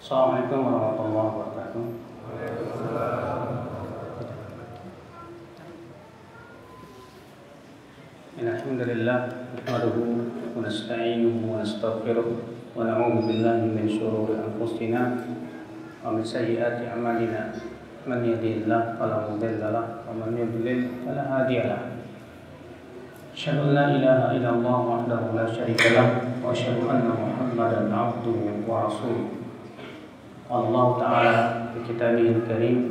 Assalamualaikum warahmatullahi wabarakatuh. Alhamdulillah, nahmaduhu wa nasta'inuhu wa nastaghfiruh wa na'udzu billahi min shururi anfusina wa min sayyiati a'malina. Man yahdihillahu fala mudilla lahu wa man yudlil fala hadiya lahu. Asyhadu an la ilaha illallah wahdahu la syarika lahu wa asyhadu anna Muhammadan 'abduhu wa rasuluh. Allah Ta'ala fi kitabihil karim,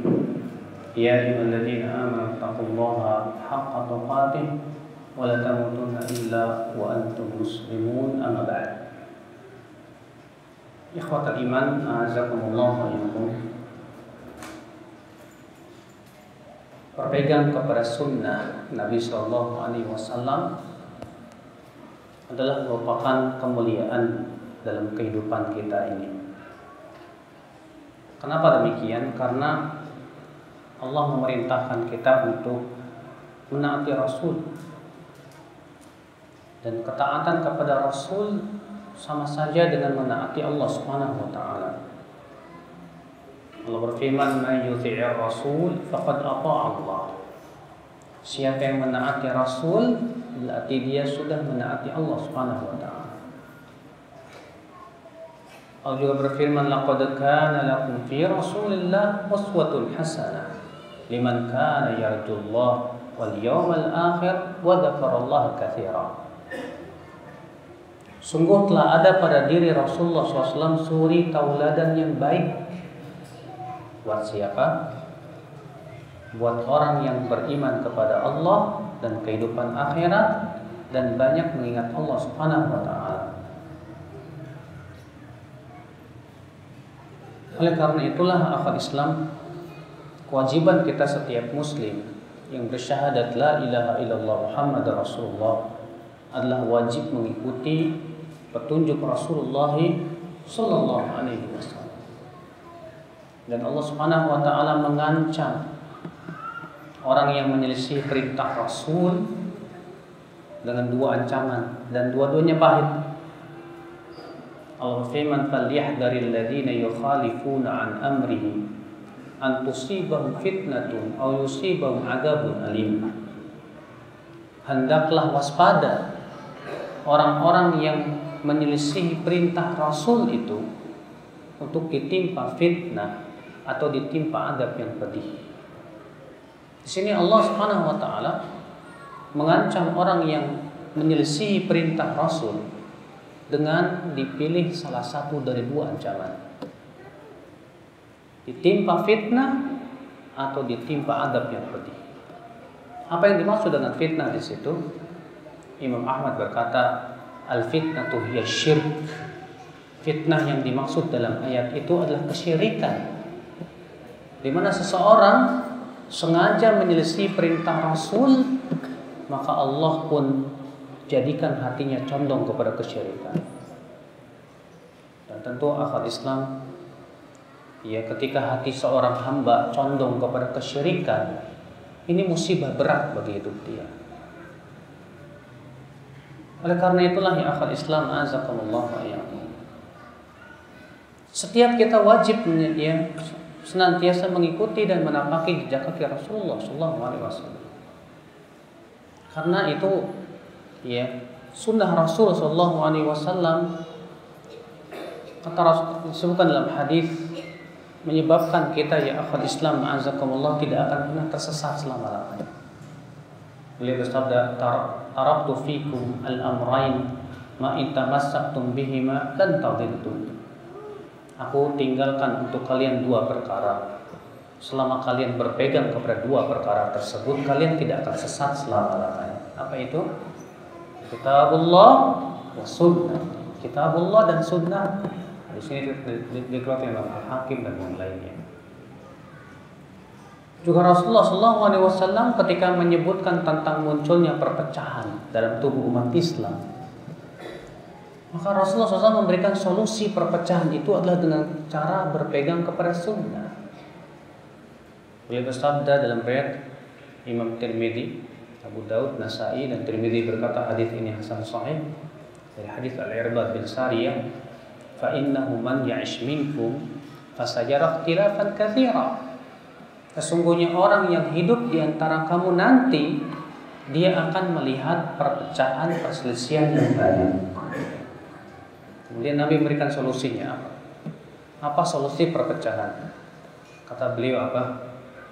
ya ayyuhalladzina amanu taqullaha haqqa tuqatih wa la tamutunna illa wa antum muslimun, amma ba'd. Ikhwatal iman, a'azakumullah wa iyyakum. Berpegang kepada sunnah Nabi sallallahu alaihi wasallam adalah merupakan kemuliaan dalam kehidupan kita ini. Kenapa demikian? Karena Allah memerintahkan kita untuk menaati Rasul, dan ketaatan kepada Rasul sama saja dengan menaati Allah Subhanahu wa taala. Allah berfirman, "Man yuti'ir Rasul faqad ata'a Allah." Siapa yang menaati Rasul, berarti dia sudah menaati Allah Subhanahu wa taala. Allah juga berfirman, "Laqad kana lakum fi Rasulillah uswatun hasanah liman kana yarjullah wal yawmal akhir wa dzakarallaha katsiran." Sungguh telah ada pada diri Rasulullah SAW suri tauladan yang baik. Buat siapa? Buat orang yang beriman kepada Allah dan kehidupan akhirat dan banyak mengingat Allah Subhanahu wa taala. Oleh karena itulah akal Islam, kewajiban kita setiap muslim yang bersyahadat la ilaha illallah Muhammad Rasulullah adalah wajib mengikuti petunjuk Rasulullah sallallahu alaihi wasallam. Dan Allah Subhanahu wa taala mengancam orang yang menyelisih perintah Rasul dengan dua ancaman, dan dua-duanya pahit. Allah firman, "Falyahdharil ladzina yukhalifuna an amrihi an tusibahum fitnatun aw yusibahum adzabun alim." Hendaklah waspada orang-orang yang menyelisih perintah Rasul itu untuk ditimpa fitnah atau ditimpa azab yang pedih. Di sini Allah Subhanahu wa taala mengancam orang yang menyelisih perintah Rasul dengan dipilih salah satu dari dua ancaman, ditimpa fitnah atau ditimpa adab yang pedih. Apa yang dimaksud dengan fitnah di situ? Imam Ahmad berkata, al-fitnatu hiya syirk. Fitnah yang dimaksud dalam ayat itu adalah kesyirikan, di mana seseorang sengaja menyelisih perintah Rasul, maka Allah pun jadikan hatinya condong kepada kesyirikan. Dan tentu akal Islam, ya, ketika hati seorang hamba condong kepada kesyirikan, ini musibah berat bagi hidup dia. Oleh karena itulah ya akal Islam, azakumullah wa iyyakum, setiap kita wajib ya senantiasa mengikuti dan menapaki jejak kaki Rasulullah sallallahu alaihi wasallam. Karena itu ya sunnah Rasul sallallahu alaihi wasallam, kata Rasul disebutkan dalam hadis, menyebabkan kita ya akhwat Islam azakumullah tidak akan pernah tersesat selama-lamanya. Beliau bersabda, "Taraktu fikum al-amrayn ma in tamassaktum bihima lan tadillu." Aku tinggalkan untuk kalian dua perkara. Selama kalian berpegang kepada dua perkara tersebut, kalian tidak akan sesat selama-lamanya. Apa itu? Kitabullah wa sunnah. Kitabullah dan sunnah. Di sini dikeluarkan Imam Al-Hakim dan yang lainnya. Juga Rasulullah SAW ketika menyebutkan tentang munculnya perpecahan dalam tubuh umat Islam, maka Rasulullah SAW memberikan solusi perpecahan itu adalah dengan cara berpegang kepada sunnah. Beliau bersabda dalam riwayat Imam Tirmidzi, Abu Daud, Nasai dan Tirmidzi berkata hadis ini hasan sahih dari hadis Al-Irbad bin Sariyah, "Fa innahu man ya'ish minkum fasayara ikhtilafan katsira. Sesungguhnya orang yang hidup di antara kamu nanti, dia akan melihat perpecahan, perselisihan yang banyak. Kemudian Nabi memberikan solusinya apa? Apa solusi perpecahan? Kata beliau apa?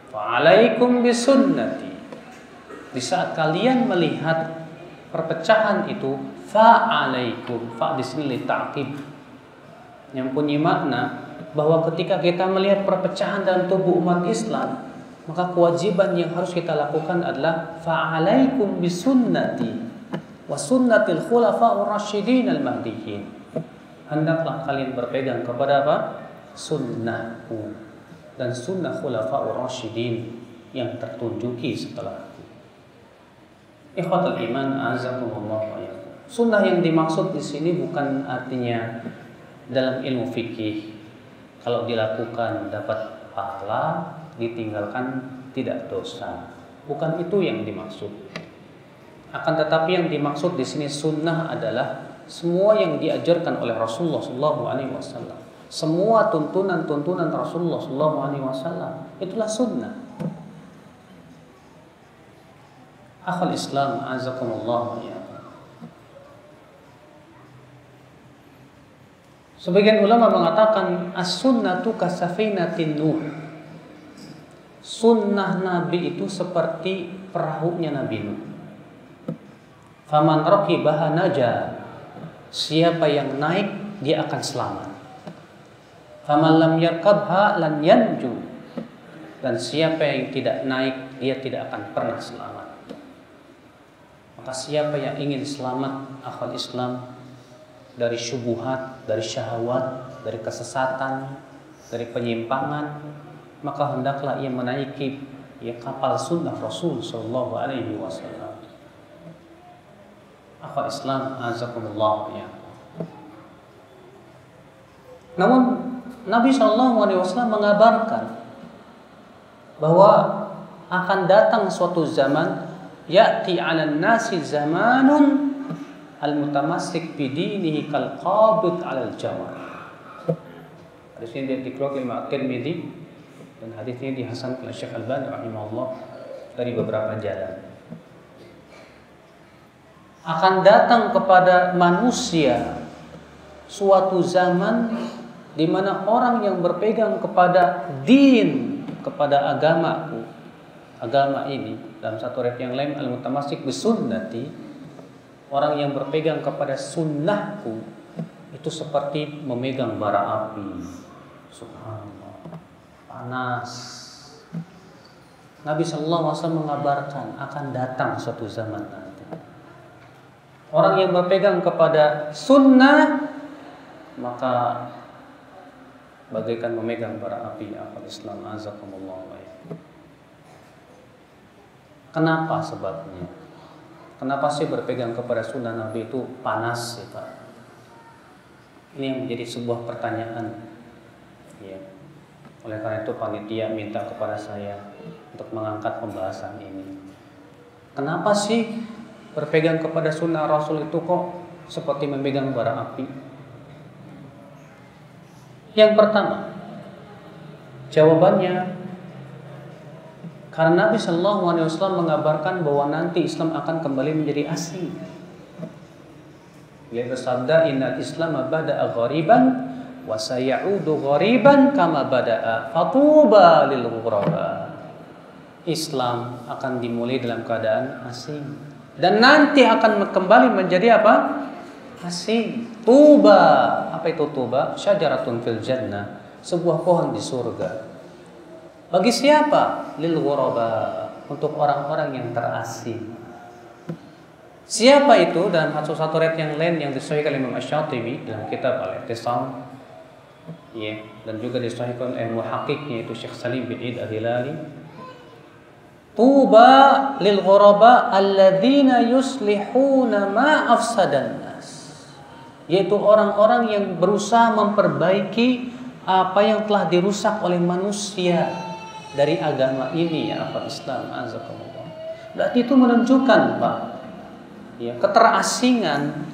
Fa'alaikum bisunnati. Di saat kalian melihat perpecahan itu, fa'alaikum, fa' di sini li ta'qib, yang punya makna bahwa ketika kita melihat perpecahan dalam tubuh umat Islam, maka kewajiban yang harus kita lakukan adalah fa'alaikum bisunnati wa sunnatil khulafa'ur rasyidin al-mahdiyyin. Hendaklah kalian berpegang kepada apa? Sunnahku dan sunnah khulafa'ur rasyidin yang tertunjuki setelahku. Ikhwatul iman, azakumullah wa iyyakum. Sunnah yang dimaksud di sini bukan artinya dalam ilmu fikih kalau dilakukan dapat pahala, ditinggalkan tidak dosa. Bukan itu yang dimaksud. Akan tetapi yang dimaksud di sini sunnah adalah semua yang diajarkan oleh Rasulullah SAW. Semua tuntunan-tuntunan Rasulullah SAW itulah sunnah. Akhul Islam, azakumullah ya. Sebagian ulama mengatakan as-sunnatu kasafinatin nuh. Sunnah Nabi itu seperti perahunya Nabi Nuh. Faman raqibaha naja. Siapa yang naik dia akan selamat. Faman lam yarkabha lan yanju. Dan siapa yang tidak naik dia tidak akan pernah selamat. Maka siapa yang ingin selamat akhwat Islam dari syubhat, dari syahwat, dari kesesatan, dari penyimpangan, maka hendaklah ia menaiki kapal sunnah Rasul sallallahu alaihi wasallam. Akhwat Islam, azakumullah ya. Namun Nabi sallallahu alaihi wasallam mengabarkan bahwa akan datang suatu zaman, ya'ti 'alan nasi zamanun al-mutamassik bidinihi kal qabid 'alal jamar. Hadis ini dikeluarkan oleh At-Tirmidzi dan hadis ini dihasankan oleh Syekh Al-Albani rahimahullah dari beberapa jalan. Akan datang kepada manusia suatu zaman di mana orang yang berpegang kepada din, kepada agamaku, agama ini, dalam satu riwayat yang lain al-mutamassik bisunnati, orang yang berpegang kepada sunnahku itu seperti memegang bara api. Subhanallah, panas. Nabi sallallahu alaihi wasallam mengabarkan akan datang suatu zaman nanti. Orang yang berpegang kepada sunnah maka bagaikan memegang bara api. Al-Islam azakumullah. Kenapa sebabnya? Kenapa sih berpegang kepada sunnah Nabi itu panas ya Pak? Ini yang menjadi sebuah pertanyaan ya. Oleh karena itu panitia minta kepada saya untuk mengangkat pembahasan ini. Kenapa sih berpegang kepada sunnah Rasul itu kok seperti memegang bara api? Yang pertama, jawabannya karena Nabi Shallallahu Alaihi Wasallam mengabarkan bahwa nanti Islam akan kembali menjadi asing. Beliau bersabda, Innal Islam bada'a ghariban wa sayaudu ghariban kama bada'a fatuba lil ghuraba. Islam akan dimulai dalam keadaan asing dan nanti akan kembali menjadi apa? Asing. Tuba. Apa itu tuba? Syajaratun fil jannah, sebuah pohon di surga. Bagi siapa? Lil ghuraba, untuk orang-orang yang terasing. Siapa itu? Dan satu riwayat yang lain yang disahihkan oleh Imam Asy-Syatibi dalam kitab Al-I'tisam, ya, dan juga disahihkan oleh muhaqqiqnya itu Syekh Salim bin Eid Al-Hilali. Tuba lil ghuraba alladzina yuslihuna ma afsadan nas, yaitu orang-orang yang berusaha memperbaiki apa yang telah dirusak oleh manusia dari agama ini ya apa Islam azakumullah. Berarti itu menunjukkan Pak, ya, keterasingan,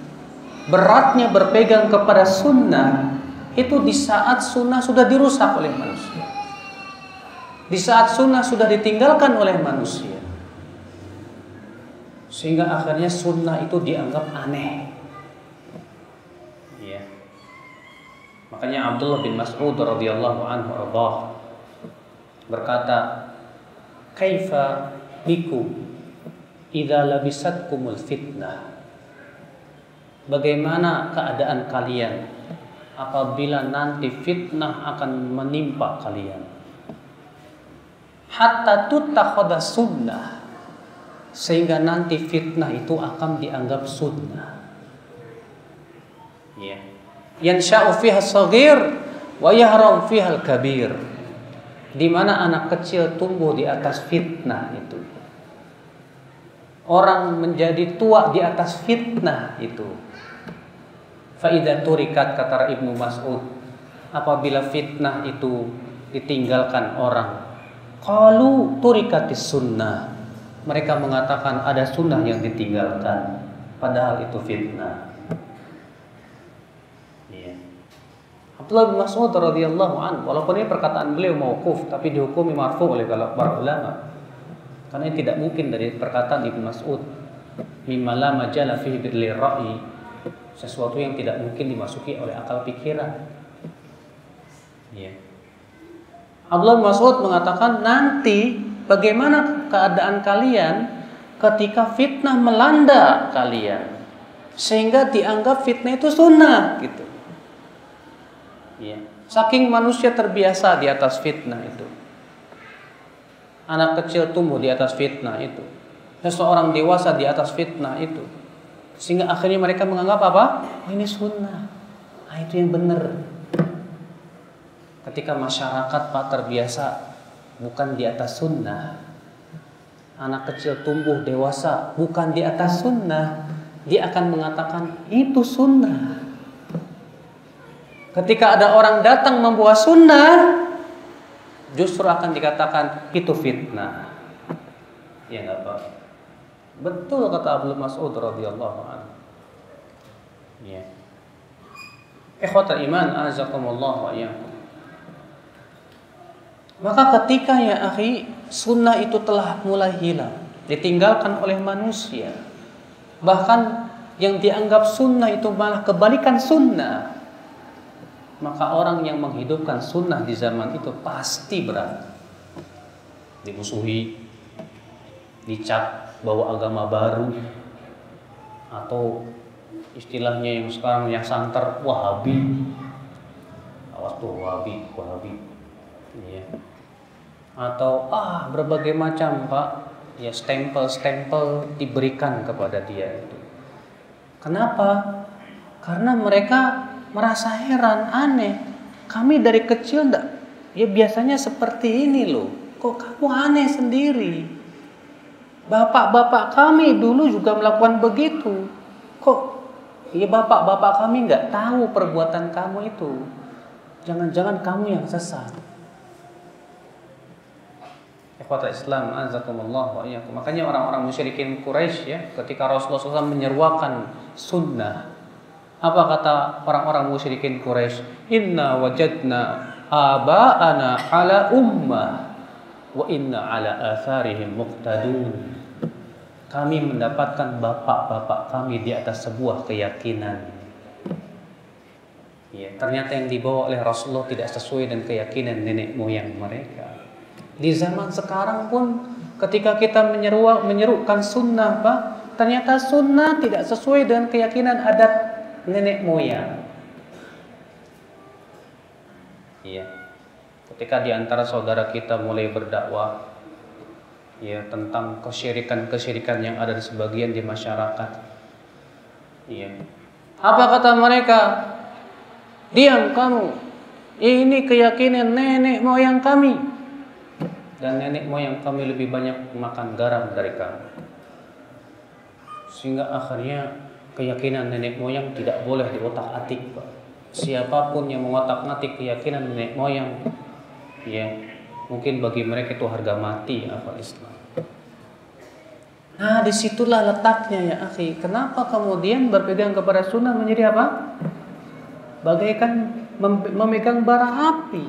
beratnya berpegang kepada sunnah itu di saat sunnah sudah dirusak oleh manusia. Di saat sunnah sudah ditinggalkan oleh manusia. Sehingga akhirnya sunnah itu dianggap aneh. Ya. Makanya Abdullah bin Mas'ud radhiyallahu anhu berkata, "Kaifa bikum idza labisatkumul fitnah?" Bagaimana keadaan kalian apabila nanti fitnah akan menimpa kalian? Hatta tutakhadha sunnah, sehingga nanti fitnah itu akan dianggap sunnah. Ya. Yansha'u fiha as-saghir wa yahram fiha al-kabir. Di mana anak kecil tumbuh di atas fitnah itu. Orang menjadi tua di atas fitnah itu. Fa idza turikat, kata Ibnu Mas'ud, apabila fitnah itu ditinggalkan orang, qalu turikatis sunnah. Mereka mengatakan ada sunnah yang ditinggalkan, padahal itu fitnah. Ya. Abdullah bin Mas'ud radhiyallahu anhu, walaupun ini perkataan beliau mauquf, tapi dihukumi marfu oleh para ulama. Karena ini tidak mungkin dari perkataan Ibnu Mas'ud. Mimma la majala fihi bil ra'i, sesuatu yang tidak mungkin dimasuki oleh akal pikiran. Ya. Abdullah bin Mas'ud mengatakan, nanti bagaimana keadaan kalian ketika fitnah melanda kalian sehingga dianggap fitnah itu sunnah gitu. Ya. Saking manusia terbiasa di atas fitnah itu. Anak kecil tumbuh di atas fitnah itu. Seseorang dewasa di atas fitnah itu. Sehingga akhirnya mereka menganggap apa? Oh, ini sunnah. Ah, itu yang benar. Ketika masyarakat Pak terbiasa bukan di atas sunnah, anak kecil tumbuh dewasa bukan di atas sunnah, dia akan mengatakan itu sunnah. Ketika ada orang datang membawa sunnah, justru akan dikatakan itu fitnah. Ya nggak Pak? Betul kata Abdullah Mas'ud radhiyallahu anhu. Ya. Ikhwatal iman, azakumullah wa iyyakum. Maka ketika ya akhi, sunnah itu telah mulai hilang, ditinggalkan oleh manusia. Bahkan yang dianggap sunnah itu malah kebalikan sunnah. Maka orang yang menghidupkan sunnah di zaman itu pasti berat. Dimusuhi, dicap bawa agama baru, atau istilahnya yang sekarang yang santer, Wahabi. Awas tuh, Wahabi. Ya. Atau berbagai macam Pak, ya stempel diberikan kepada dia itu. Kenapa? Karena mereka merasa heran, aneh. Kami dari kecil ya biasanya seperti ini loh. Kok kamu aneh sendiri? Bapak-bapak kami dulu juga melakukan begitu. Kok ya bapak-bapak kami nggak tahu perbuatan kamu itu? Jangan-jangan kamu yang sesat. Ikhwatul Islam, azakumullah wa iyyakum. Makanya orang-orang musyrikin Quraisy ya, ketika Rasulullah SAW menyeruakan sunnah, apa kata orang-orang musyrikin Quraisy? Inna wajadna aba'ana ala ummah wa inna ala atharihim muqtadun. Kami mendapatkan bapak-bapak kami di atas sebuah keyakinan. Ya, ternyata yang dibawa oleh Rasulullah tidak sesuai dengan keyakinan nenek moyang mereka. Di zaman sekarang pun ketika kita menyerukan sunnah Pak, ternyata sunnah tidak sesuai dengan keyakinan adat nenek moyang. Iya. Ketika di antara saudara kita mulai berdakwah ya tentang kesyirikan yang ada di sebagian di masyarakat. Iya. Apa kata mereka? Diam kamu. Ini keyakinan nenek moyang kami. Dan nenek moyang kami lebih banyak makan garam dari kamu. Sehingga akhirnya keyakinan nenek moyang tidak boleh diotak-atik Pak. Siapapun yang mengotak-atik keyakinan nenek moyang, ya mungkin bagi mereka itu harga mati akal Islam. Nah disitulah letaknya ya akhi. Kenapa kemudian berpegang kepada sunnah menjadi apa? Bagaikan memegang bara api.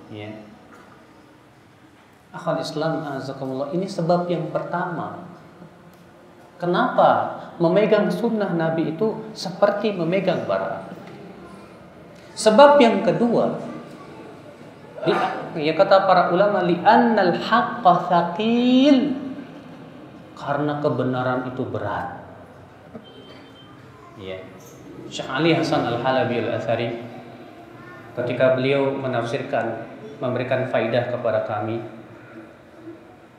Ya. Akhwal Islam azakumullah, ini sebab yang pertama. Kenapa memegang sunnah Nabi itu seperti memegang bara api? Sebab yang kedua, ya kata para ulama, li'annal haqqa thaqil, karena kebenaran itu berat. Ya. Syekh Ali Hasan Al-Halabi Al-Athari ketika beliau menafsirkan, memberikan faidah kepada kami,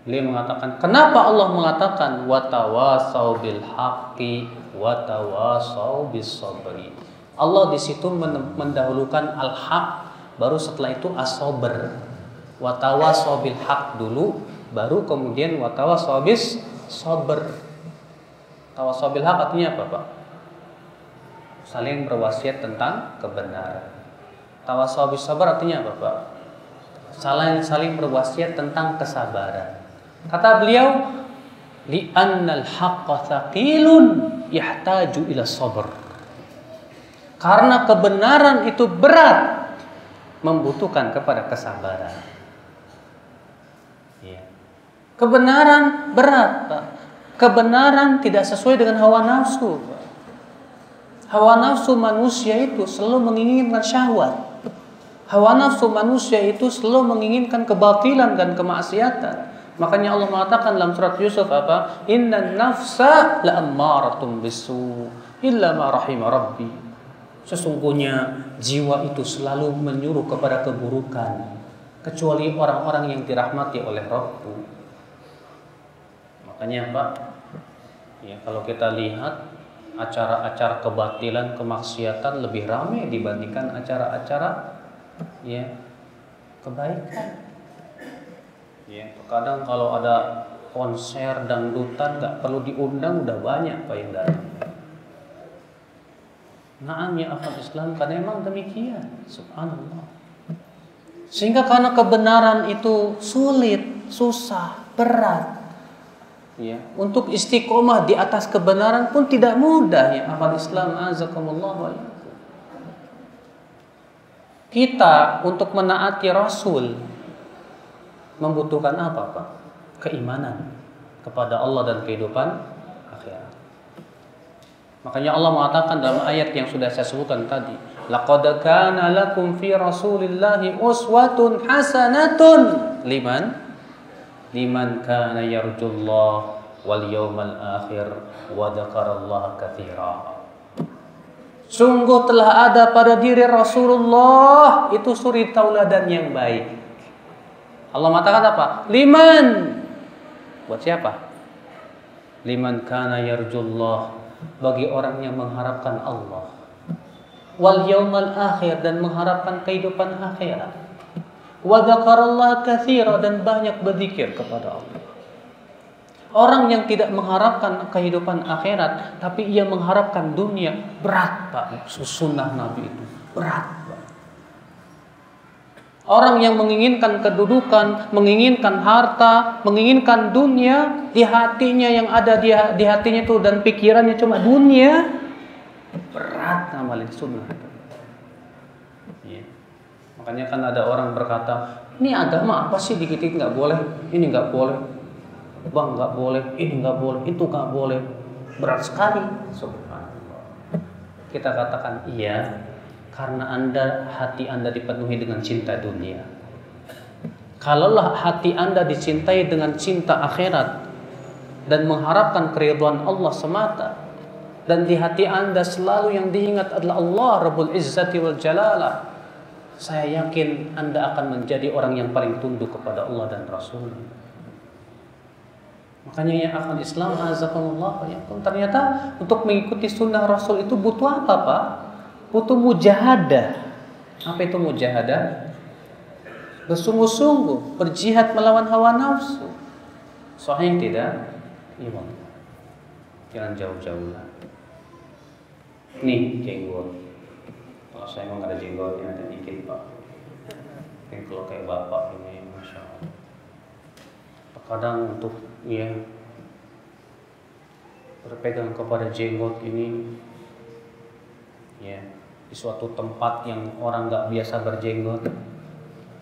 beliau mengatakan, kenapa Allah mengatakan watawasau bil haqqi watawasau bis sabri? Allah di situ mendahulukan al-haq, baru setelah itu as-sabr. Watawasau bil haq dulu, baru kemudian watawasau bis sabr. Tawasau bil haq artinya apa, Pak? Saling berwasiat tentang kebenaran. Tawasau bis sabr artinya apa, Pak? Saling berwasiat tentang kesabaran. Kata beliau, li'annal haqqa thaqilun yahtaju ila sabr. Karena kebenaran itu berat, membutuhkan kepada kesabaran. Ya. Kebenaran berat, Pak. Kebenaran tidak sesuai dengan hawa nafsu, Pak. Hawa nafsu manusia itu selalu menginginkan syahwat. Hawa nafsu manusia itu selalu menginginkan kebatilan dan kemaksiatan. Makanya Allah mengatakan dalam surat Yusuf apa? Innan nafsa la'ammaratun bisu illa ma rahima rabbi. Sesungguhnya jiwa itu selalu menyuruh kepada keburukan, kecuali orang-orang yang dirahmati oleh Rabb-Mu. Makanya Pak, ya kalau kita lihat acara-acara kebatilan, kemaksiatan lebih ramai dibandingkan acara-acara ya kebaikan. Ya, terkadang kalau ada konser dangdutan nggak perlu diundang udah banyak Pak yang datang. Naam ya akhwat Islam, karena memang demikian, subhanallah. Sehingga karena kebenaran itu sulit, susah, berat. Ya, untuk istiqomah di atas kebenaran pun tidak mudah ya akhwat Islam azakumullah wa iyyakum. Kita untuk menaati Rasul membutuhkan apa, Pak? Keimanan kepada Allah dan kehidupan akhirat. Makanya Allah mengatakan dalam ayat yang sudah saya sebutkan tadi, laqad kana lakum fi rasulillahi uswatun hasanatun liman kana yarjullah wal yawmal akhir wa dzakarallaha katsira. Sungguh telah ada pada diri Rasulullah itu suri tauladan yang baik. Allah mengatakan apa? Liman. Buat siapa? Liman kana yarjullah, bagi orang yang mengharapkan Allah. Wal yaumal akhir, dan mengharapkan kehidupan akhirat. Wa dzakarallaha katsira, dan banyak berzikir kepada Allah. Orang yang tidak mengharapkan kehidupan akhirat, tapi ia mengharapkan dunia, berat Pak. Sunnah Nabi itu berat Pak. Orang yang menginginkan kedudukan, menginginkan harta, menginginkan dunia, di hatinya yang ada di hatinya itu dan pikirannya cuma dunia, berat amalin sunnah. Ya. Makanya kan ada orang berkata, ini agama apa sih, dikit-dikit nggak boleh, ini nggak boleh, bang nggak boleh, ini nggak boleh, itu nggak boleh, berat sekali. Subhanallah. Kita katakan iya, karena hati anda dipenuhi dengan cinta dunia. Kalaulah hati anda dicintai dengan cinta akhirat dan mengharapkan keridhaan Allah semata, dan di hati anda selalu yang diingat adalah Allah Rabbul Izzati wal Jalalah, saya yakin anda akan menjadi orang yang paling tunduk kepada Allah dan Rasul. Makanya ya akhwat Islam azakumullah, ternyata untuk mengikuti sunnah Rasul itu butuh apa, Pak? Butuh mujahadah. Apa itu mujahadah? Bersungguh-sungguh berjihad melawan hawa nafsu. Sahih tidak? Iya. Jangan jauh-jauh lah. Nih jenggot. Kalau saya emang ada jenggotnya, ada dikit Pak. Mungkin kalau kayak bapak ini, masya Allah. Terkadang untuk ya berpegang kepada jenggot ini, ya di suatu tempat yang orang nggak biasa berjenggot,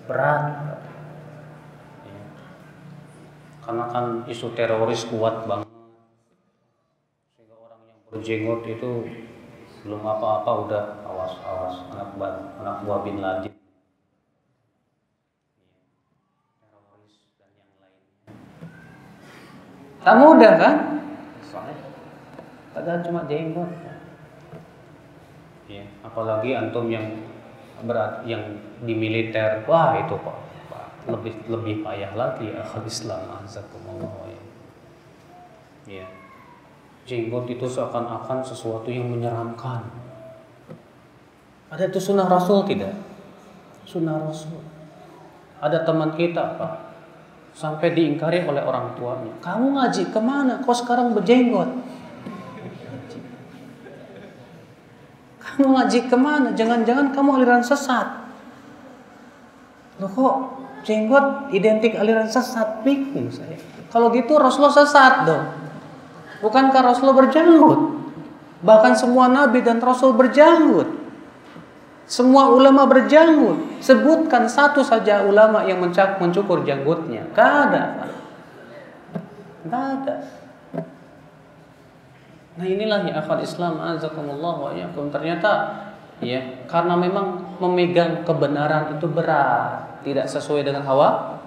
berat. Ya. Karena kan isu teroris kuat banget, sehingga orang yang berjenggot itu belum apa-apa udah awas anak buah bin Laden, teroris dan yang lainnya. Tak mudah kan? Padahal cuma jenggot. Ya, apalagi antum yang berat yang di militer, wah itu Pak lebih payah lagi akhal Islam azakumullah ya. Ya. Jenggot itu seakan-akan sesuatu yang menyeramkan. Ada itu sunnah Rasul tidak? Sunnah Rasul. Ada teman kita Pak, sampai diingkari oleh orang tuanya. Kamu ngaji kemana? Kau sekarang berjenggot. Kamu ngaji kemana? Jangan-jangan kamu aliran sesat. Loh kok jenggot identik aliran sesat? Bingung saya. Kalau gitu Rasulullah sesat dong. Bukankah Rasulullah berjanggut? Bahkan semua nabi dan rasul berjanggut. Semua ulama berjanggut. Sebutkan satu saja ulama yang mencukur janggutnya. Gak ada. Gak ada. Nah inilah ya akhwat Islam azakumullah wa iyyakum. Ternyata ya karena memang memegang kebenaran itu berat, tidak sesuai dengan hawa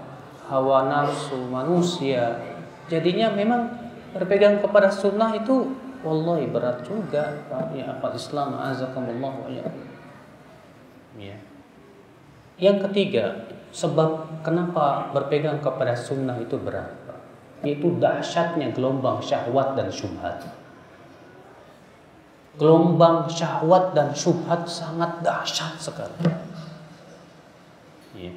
nafsu manusia. Jadinya memang berpegang kepada sunnah itu wallahi berat juga ya akhwat Islam azakumullah wa iyyakum. Ya. Yang ketiga, sebab kenapa berpegang kepada sunnah itu berat, yaitu dahsyatnya gelombang syahwat dan syubhat. Gelombang syahwat dan syubhat sangat dahsyat sekali. Ya.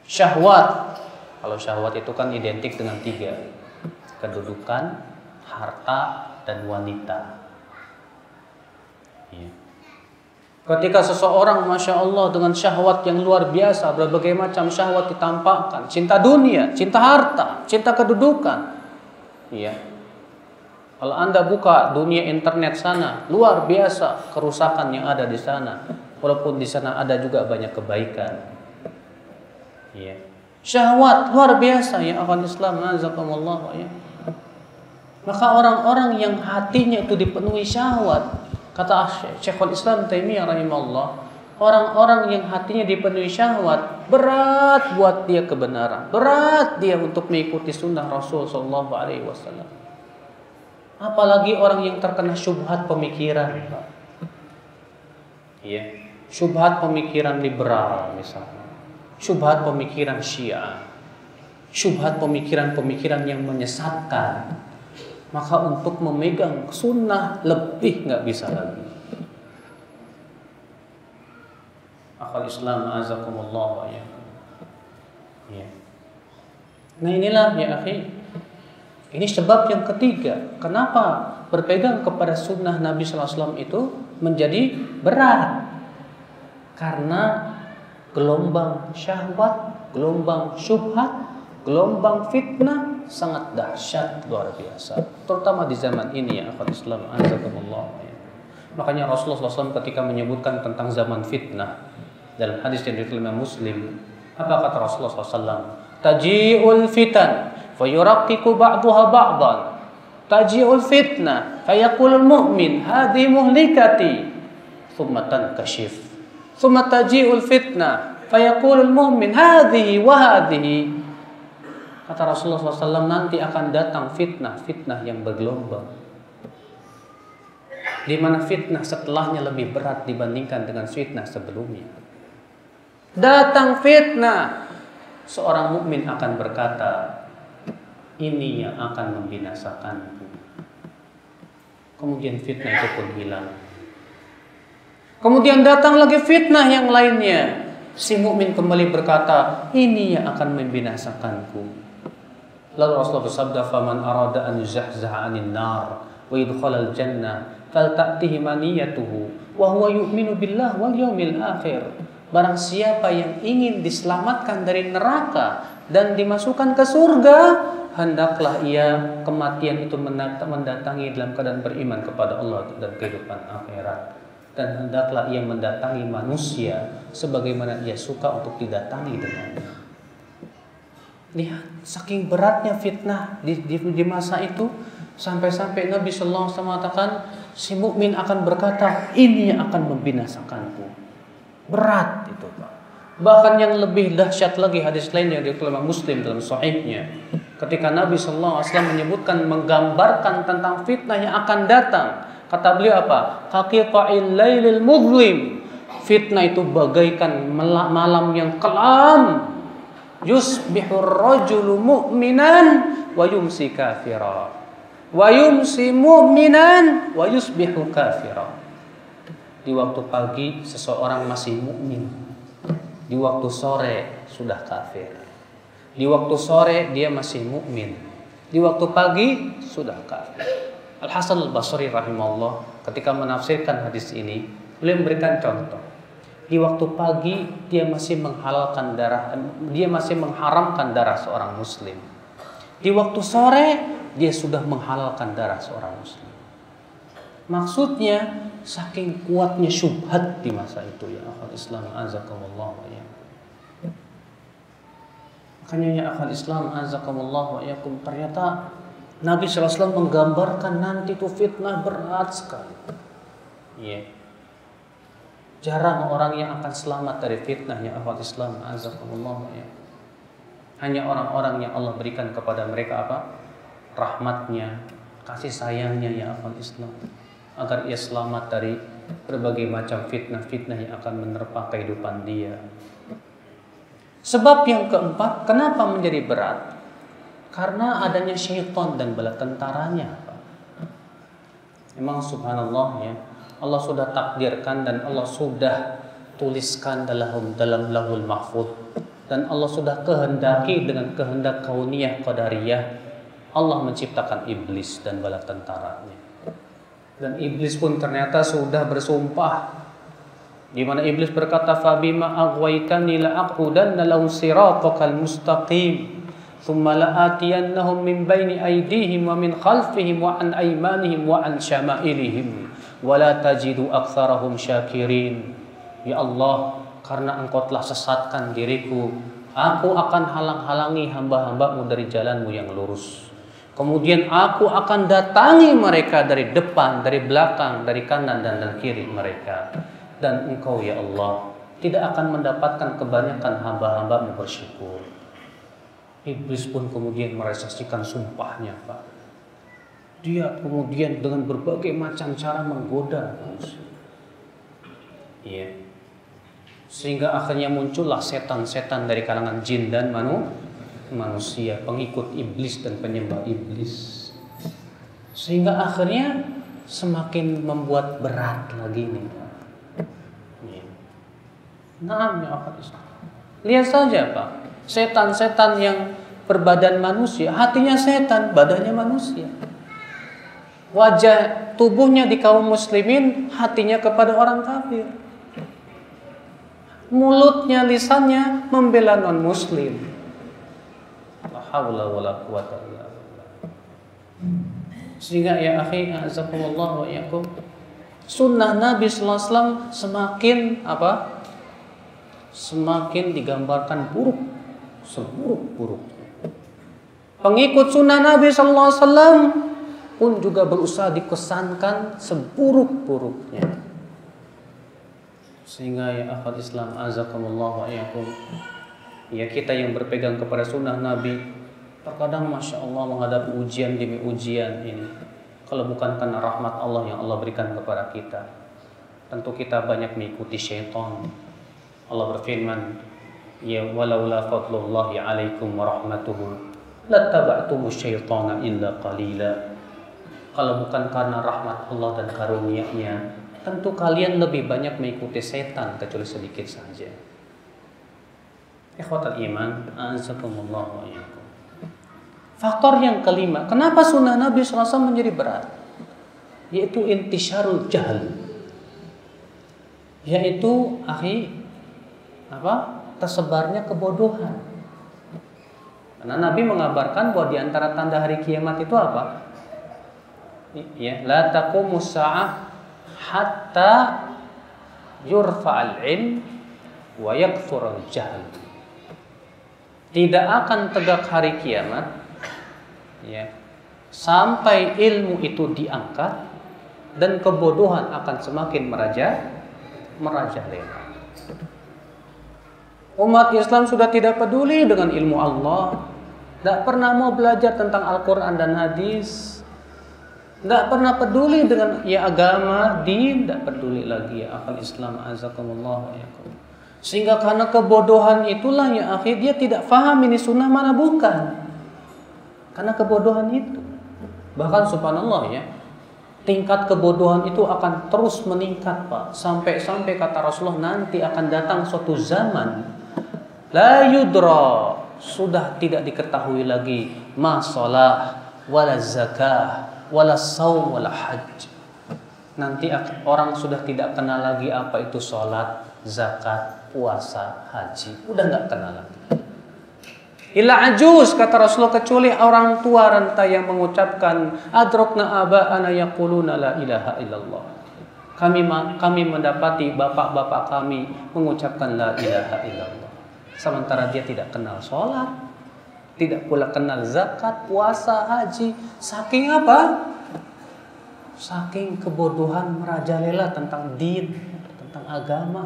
Syahwat, kalau syahwat itu kan identik dengan 3: kedudukan, harta, dan wanita. Ya. Ketika seseorang Masya Allah dengan syahwat yang luar biasa, berbagai macam syahwat ditampakkan, cinta dunia, cinta harta, cinta kedudukan. Ya. Kalau Anda buka dunia internet sana, luar biasa kerusakan yang ada di sana. Walaupun di sana ada juga banyak kebaikan. Ya. Syahwat luar biasa ya akhwat Islam azakumullah ya. Maka orang-orang yang hatinya itu dipenuhi syahwat, kata Syekhul Islam Taimiyah rahimahullah, orang-orang yang hatinya dipenuhi syahwat, berat buat dia kebenaran, berat dia untuk mengikuti sunnah Rasul sallallahu alaihi wasallam. Apalagi orang yang terkena syubhat pemikiran, Pak. Ya, syubhat pemikiran liberal misalnya, syubhat pemikiran Syiah, syubhat pemikiran-pemikiran yang menyesatkan. Maka untuk memegang sunnah lebih nggak bisa lagi. Akhal Islam azakumullah ya. Ya. Nah inilah ya akhi. Ini sebab yang ketiga, kenapa berpegang kepada sunnah Nabi SAW itu menjadi berat. Karena gelombang syahwat, gelombang syubhat, gelombang fitnah sangat dahsyat luar biasa. Terutama di zaman ini ya akhwat Islam azakumullah. Makanya Rasulullah SAW ketika menyebutkan tentang zaman fitnah dalam hadis yang diriwayatkan Muslim, apa kata Rasulullah SAW? Taji'ul fitan fayuraqqiqu ba'daha ba'dan. Taji'ul fitnah fayaqulul mu'min hadhi muhlikati thumma tankashif. Thumma taji'ul fitnah fayaqulul mu'min hadhihi wa hadhihi. Kata Rasulullah SAW, nanti akan datang fitnah yang bergelombang, di mana fitnah setelahnya lebih berat dibandingkan dengan fitnah sebelumnya. Datang fitnah, seorang mukmin akan berkata, ini yang akan membinasakanku. Kemudian fitnah itu pun hilang. Kemudian datang lagi fitnah yang lainnya. Si mukmin kembali berkata, ini yang akan membinasakanku. Lalu Rasulullah bersabda, "Faman arada an yuzahzaha 'anil nar wa yadkhulal jannah falta'tihi maniyatuhu wa huwa yu'minu billah wal yawmil akhir." Barang siapa yang ingin diselamatkan dari neraka dan dimasukkan ke surga, hendaklah ia kematian itu mendatangi dalam keadaan beriman kepada Allah dan kehidupan akhirat. dan hendaklah ia mendatangi manusia sebagaimana ia suka untuk didatangi dengannya. Lihat, saking beratnya fitnah di masa itu, sampai-sampai Nabi Sallallahu Alaihi Wasallam mengatakan, si mukmin akan berkata, ini yang akan membinasakanku. Berat itu, Pak. Bahkan yang lebih dahsyat lagi, hadis lain yang diriwayatkan Muslim dalam sahihnya, ketika Nabi Sallallahu Alaihi Wasallam menyebutkan, menggambarkan tentang fitnah yang akan datang. Kata beliau apa? Kaqita'il lailil mudlim. Fitnah itu bagaikan malam yang kelam. Yusbihur rajulu mu'minan wa yumsi kafira. Wa yumsi mu'minan wa yusbihu kafira. Di waktu pagi seseorang masih mukmin. Di waktu sore sudah kafir. Di waktu sore dia masih mukmin. Di waktu pagi sudah kafir. Al-Hasan Al-Basri rahimahullah ketika menafsirkan hadis ini, beliau memberikan contoh. Di waktu pagi dia masih mengharamkan darah seorang muslim. Di waktu sore dia sudah menghalalkan darah seorang muslim. Maksudnya saking kuatnya syubhat di masa itu, ya akhwal Islam azakumullah wa iyyakum. Makanya ya akhwal Islam azakumullah wa iyyakum, ternyata Nabi SAW menggambarkan nanti itu fitnah berat sekali. Iya. Jarang orang yang akan selamat dari fitnah, ya akhwat Islam azakumullah ya. Hanya orang-orang yang Allah berikan kepada mereka apa? Rahmatnya, kasih sayangnya, ya akhwat Islam, agar ia selamat dari berbagai macam fitnah-fitnah yang akan menerpa kehidupan dia. Sebab yang keempat, kenapa menjadi berat? Karena adanya syaitan dan bala tentaranya. Memang subhanallah ya, Allah sudah takdirkan dan Allah sudah tuliskan dalam lahul mahfuz, dan Allah sudah kehendaki dengan kehendak kauniyah qadariyah, Allah menciptakan iblis dan bala tentaranya. Dan iblis pun ternyata sudah bersumpah, di mana iblis berkata, fabima aghwaytani la aqudanna lahum siratakal mustaqim thumma la'atiyannahum min baini aydihim wa min khalfihim wa an aymanihim wa an syama'ilihim wala tajidu aktsarahum syakirin. Ya Allah, karena Engkau telah sesatkan diriku, aku akan halang-halangi hamba-hambamu dari jalanmu yang lurus. Kemudian aku akan datangi mereka dari depan, dari belakang, dari kanan dan dari kiri mereka. Dan Engkau ya Allah tidak akan mendapatkan kebanyakan hamba-hambamu bersyukur. Iblis pun kemudian merealisasikan sumpahnya, Pak. Dia kemudian dengan berbagai macam cara menggoda manusia. Iya. Sehingga akhirnya muncullah setan-setan dari kalangan jin dan manusia, pengikut iblis dan penyembah iblis. Sehingga akhirnya semakin membuat berat lagi nih. Iya. Nah, ya apa Islam? Lihat saja, Pak. Setan-setan yang berbadan manusia, hatinya setan, badannya manusia. Wajah tubuhnya di kaum muslimin, hatinya kepada orang kafir. Mulutnya, lisannya membela non muslim. La haula wala quwata illa billah. Sehingga ya akhi azakumullah wa iyyakum, sunnah Nabi sallallahu alaihi wasallam semakin apa? Semakin digambarkan buruk, seburuk-buruknya. Pengikut sunnah Nabi sallallahu alaihi wasallam pun juga berusaha dikesankan seburuk-buruknya. Sehingga ya akhwat Islam azakumullah wa iyyakum, ya kita yang berpegang kepada sunnah Nabi terkadang masya Allah menghadapi ujian demi ujian ini. Kalau bukan karena rahmat Allah yang Allah berikan kepada kita, tentu kita banyak mengikuti syaitan. Allah berfirman, ya walaula fadlullahi alaikum wa rahmatuhu lattaba'tumus syaitana illa qalila. Kalau bukan karena rahmat Allah dan karunia-Nya, tentu kalian lebih banyak mengikuti setan kecuali sedikit saja. Ikhwatal iman, azakumullah wa iyyakum. Faktor yang kelima, kenapa sunnah Nabi SAW menjadi berat? Yaitu intisyarul jahl. Yaitu tersebarnya kebodohan. Karena Nabi mengabarkan bahwa di antara tanda hari kiamat itu apa? Ya, la taqumus sa'ah hatta yurfa'al ilm wa yakthurul jahl. Tidak akan tegak hari kiamat ya, sampai ilmu itu diangkat dan kebodohan akan semakin merajalela. Umat Islam sudah tidak peduli dengan ilmu Allah, tidak pernah mau belajar tentang Al-Quran dan hadis, tidak pernah peduli dengan agama, din, tidak peduli lagi akal Islam, azakumullah ya. Sehingga karena kebodohan itulah ya akhir dia tidak faham ini sunnah mana bukan. Karena kebodohan itu. Bahkan subhanallah ya, tingkat kebodohan itu akan terus meningkat Pak. Sampai kata Rasulullah nanti akan datang suatu zaman la yudra, sudah tidak diketahui lagi ma shalah wala zakah wala saum wala hajj. Nanti orang sudah tidak kenal lagi apa itu sholat, zakat, puasa, haji, udah nggak kenal lagi. Illa ajuz, kata Rasulullah, kecuali orang tua renta yang mengucapkan adrokna aba'ana yaquluna la ilaha illallah. Kami mendapati bapak-bapak kami mengucapkan la ilaha illallah. Sementara dia tidak kenal sholat, tidak pula kenal zakat, puasa, haji. Saking apa? Saking kebodohan merajalela tentang din, tentang agama.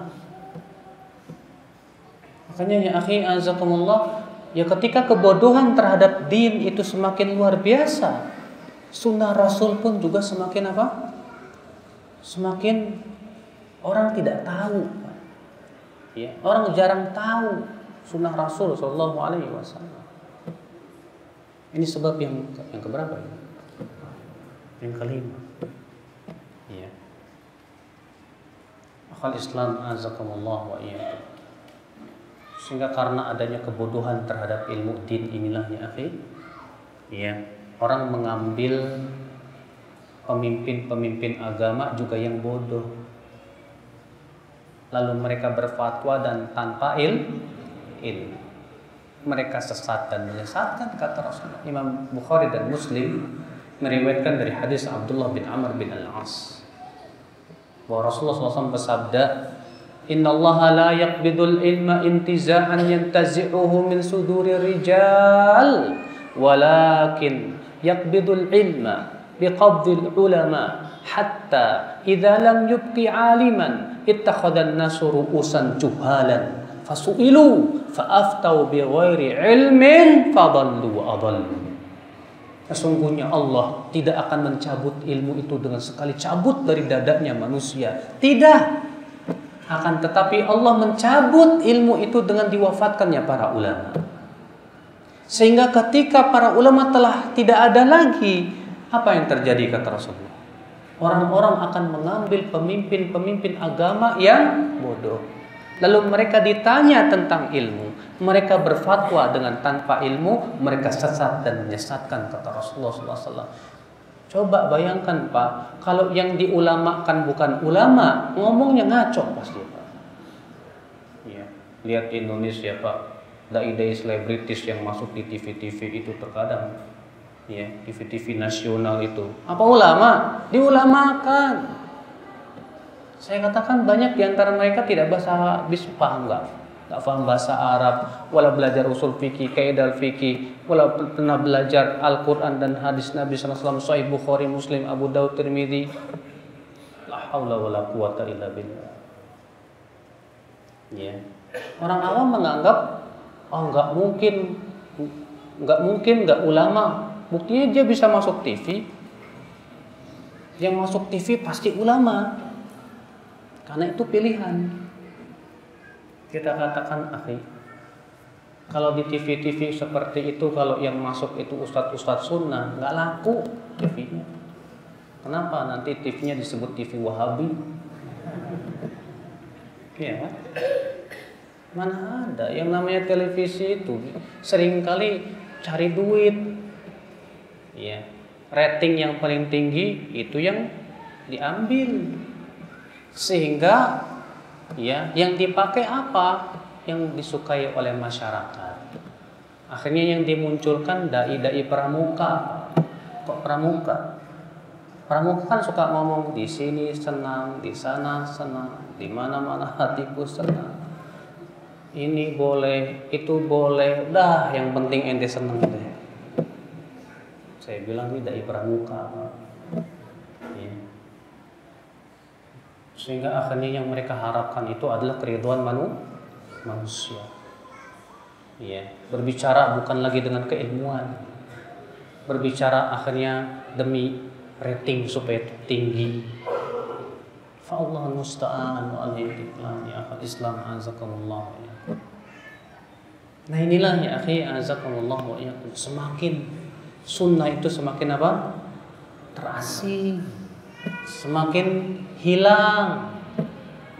Makanya ya akhi azakumullah, ya ketika kebodohan terhadap din itu semakin luar biasa, sunnah Rasul pun juga semakin apa? Semakin orang tidak tahu. Ya, orang jarang tahu sunnah Rasul Shallallahu Alaihi Wasallam. Ini sebab yang keberapa? Yang kelima. Ya. Akal Islam azakumullah wa iyyakum. Sehingga karena adanya kebodohan terhadap ilmu din inilah ya akhi, ya, orang mengambil pemimpin-pemimpin agama juga yang bodoh. Lalu mereka berfatwa dan tanpa ilmu. Mereka sesat dan menyesatkan, kata Rasulullah. Imam Bukhari dan Muslim meriwayatkan dari hadis Abdullah bin Amr bin Al-As bahwa Rasulullah SAW bersabda, Inna Allah la yaqbidul ilma intiza'an yantazi'uhu min suduri rijal, walakin yaqbidul ilma biqabdil ulama hatta idza lam yubqi aliman ittakhadhan nasu ru'usan juhalan fasu'ilu fa'aftau bighairi ilmin fadallu wa adallu. Sesungguhnya Allah tidak akan mencabut ilmu itu dengan sekali cabut dari dadanya manusia. Tidak. Akan tetapi Allah mencabut ilmu itu dengan diwafatkannya para ulama. Sehingga ketika para ulama telah tidak ada lagi, apa yang terjadi kata Rasulullah? Orang-orang akan mengambil pemimpin-pemimpin agama yang bodoh. Lalu mereka ditanya tentang ilmu, mereka berfatwa dengan tanpa ilmu, mereka sesat dan menyesatkan, kata Rasulullah SAW. Coba bayangkan Pak, kalau yang diulamakan bukan ulama, ngomongnya ngaco pasti Pak. Ya, lihat Indonesia Pak, dai-dai selebritis yang masuk di TV-TV itu terkadang, ya, TV-TV nasional itu, apa ulama? Diulamakan. Saya katakan banyak di antara mereka tidak bahasa paham nggak paham bahasa Arab, wala belajar usul fikih, kaidah fikih, wala pernah belajar Al-Quran dan hadis Nabi SAW, Sahih Bukhari, Muslim, Abu Daud, Tirmidzi. La haula wala quwata illa billah. Ya. Orang awam menganggap, oh nggak mungkin nggak ulama. Buktinya dia bisa masuk TV. Yang masuk TV pasti ulama. Karena itu pilihan. Kita katakan akhi, kalau di TV-TV seperti itu, kalau yang masuk itu ustadz-ustadz sunnah, nggak laku TV-nya. Kenapa? Nanti TV-nya disebut TV Wahabi. Iya kan? Mana ada yang namanya televisi itu seringkali cari duit. Ya, rating yang paling tinggi itu yang diambil. Sehingga ya, yang dipakai apa? Yang disukai oleh masyarakat. Akhirnya yang dimunculkan dai-dai pramuka. Kok pramuka? Pramuka kan suka ngomong di sini senang, di sana senang, di mana-mana hatiku senang. Ini boleh, itu boleh, dah yang penting ente senang deh. Saya bilang ini dai pramuka. Ya. Sehingga akhirnya yang mereka harapkan itu adalah keridhaan manusia. Ya, berbicara bukan lagi dengan keilmuan. Berbicara akhirnya demi rating supaya tinggi. Fa Allahul musta'an wa al-iqlan ya akhal Islam azakumullah. Nah inilah ya akhi azakumullah wa iyyakum, semakin sunnah itu semakin apa? Terasing, semakin hilang.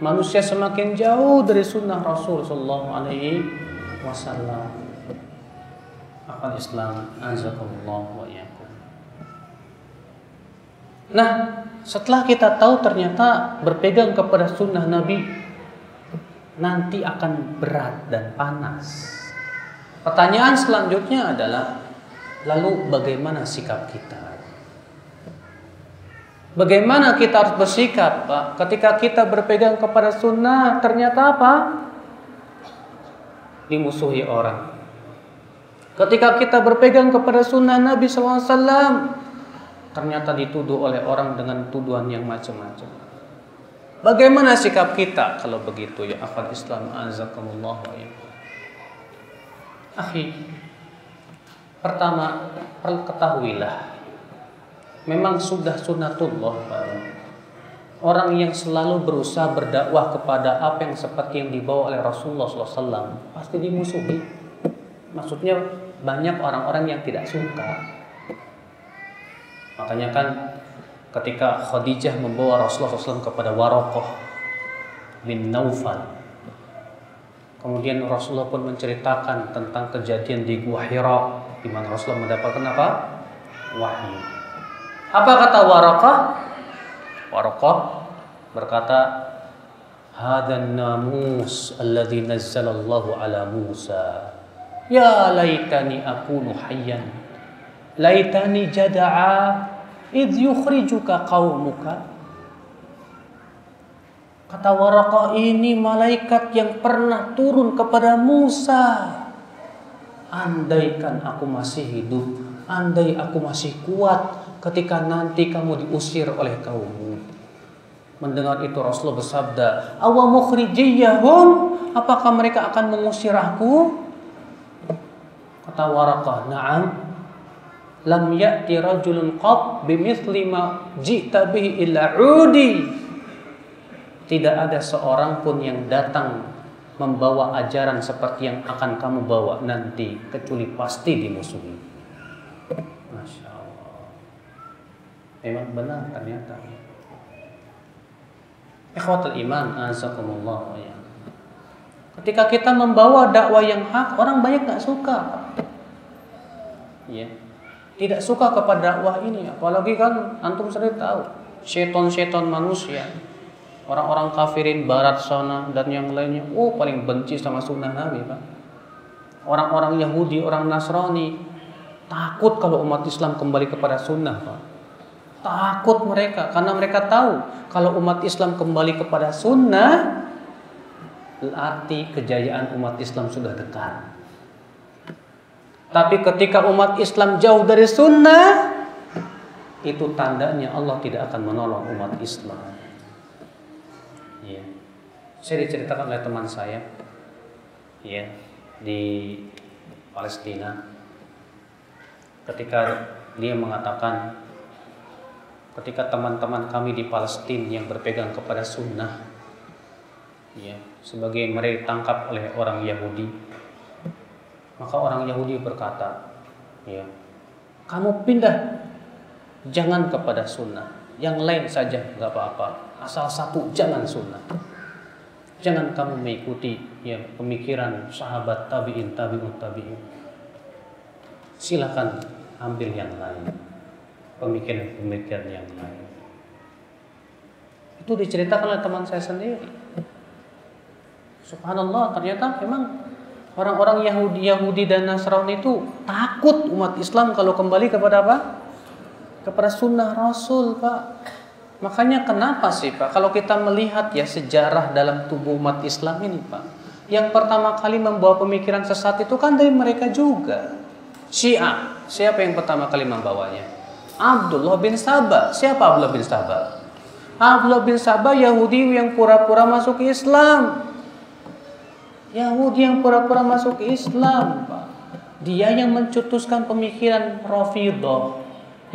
Manusia semakin jauh dari sunnah Rasul sallallahu alaihi wasallam. Akhal Islam azakumullah wa iyyakum. Nah, setelah kita tahu ternyata berpegang kepada sunnah Nabi nanti akan berat dan panas. Pertanyaan selanjutnya adalah, lalu bagaimana sikap kita? Bagaimana kita harus bersikap, Pak? Ketika kita berpegang kepada sunnah, ternyata apa? Dimusuhi orang. Ketika kita berpegang kepada sunnah Nabi SAW, ternyata dituduh oleh orang dengan tuduhan yang macam-macam. Bagaimana sikap kita kalau begitu ya akhwat Islam azakumullah wa iyyakum. Akhi, pertama ketahuilah, memang sudah sunnatullah orang yang selalu berusaha berdakwah kepada apa yang seperti yang dibawa oleh Rasulullah SAW pasti dimusuhi. Maksudnya banyak orang-orang yang tidak suka. Makanya kan ketika Khadijah membawa Rasulullah SAW kepada Waraqah bin Naufal, kemudian Rasulullah pun menceritakan tentang kejadian di Gua Hira di mana Rasulullah mendapatkan apa? Wahyu. Apa kata Waraqah? Waraqah berkata, "Hadan namus alladzi nazzalallahu ala Musa. Ya laitani akunu hayyan. Laitani jada'a idh yukhrijuka qaumuka." Kata Waraqah, ini malaikat yang pernah turun kepada Musa. Andaikan aku masih hidup, andai aku masih kuat ketika nanti kamu diusir oleh kaummu. Mendengar itu Rasulullah bersabda, "Awa mukhrijiyahum, apakah mereka akan mengusir aku?" Kata Waraqah, "Na'am. Lam ya'ti rajulun qat bimithli ma ji'ta bihi illa 'udi." Tidak ada seorang pun yang datang membawa ajaran seperti yang akan kamu bawa nanti kecuali pasti dimusuhi. Masya Allah. Memang benar ternyata. Ikhwatul iman azakumullah. Ketika kita membawa dakwah yang hak, orang banyak gak suka. Ya. Tidak suka kepada dakwah ini, apalagi kan antum sendiri tahu syaitan-syaitan manusia, orang-orang kafirin barat sana dan yang lainnya, paling benci sama sunnah Nabi, Pak. Orang-orang Yahudi, orang Nasrani takut kalau umat Islam kembali kepada sunnah, Pak. Takut mereka karena mereka tahu kalau umat Islam kembali kepada sunnah berarti kejayaan umat Islam sudah dekat. Tapi ketika umat Islam jauh dari sunnah, itu tandanya Allah tidak akan menolong umat Islam. Ya. Saya diceritakan oleh teman saya, ya, di Palestina, ketika dia mengatakan, ketika teman-teman kami di Palestina yang berpegang kepada sunnah, ya, sebagai mereka ditangkap oleh orang Yahudi, maka orang Yahudi berkata, ya, kamu pindah, jangan kepada sunnah, yang lain saja nggak apa-apa, asal satu jangan sunnah. Jangan kamu mengikuti ya pemikiran sahabat tabiin, tabiut tabiin. Silakan ambil yang lain, pemikiran yang lain. Itu diceritakan oleh teman saya sendiri. Subhanallah, ternyata memang orang-orang Yahudi dan Nasrani itu takut umat Islam kalau kembali kepada apa? kepada sunnah Rasul, Pak. Makanya kenapa sih, Pak, kalau kita melihat ya sejarah dalam tubuh umat Islam ini, Pak, yang pertama kali membawa pemikiran sesat itu kan dari mereka juga. Syiah, siapa yang pertama kali membawanya? Abdullah bin Sabah. Siapa Abdullah bin Sabah? Abdullah bin Sabah Yahudi yang pura-pura masuk Islam. Yahudi yang pura-pura masuk Islam, Pak. Dia yang mencetuskan pemikiran Rafidhah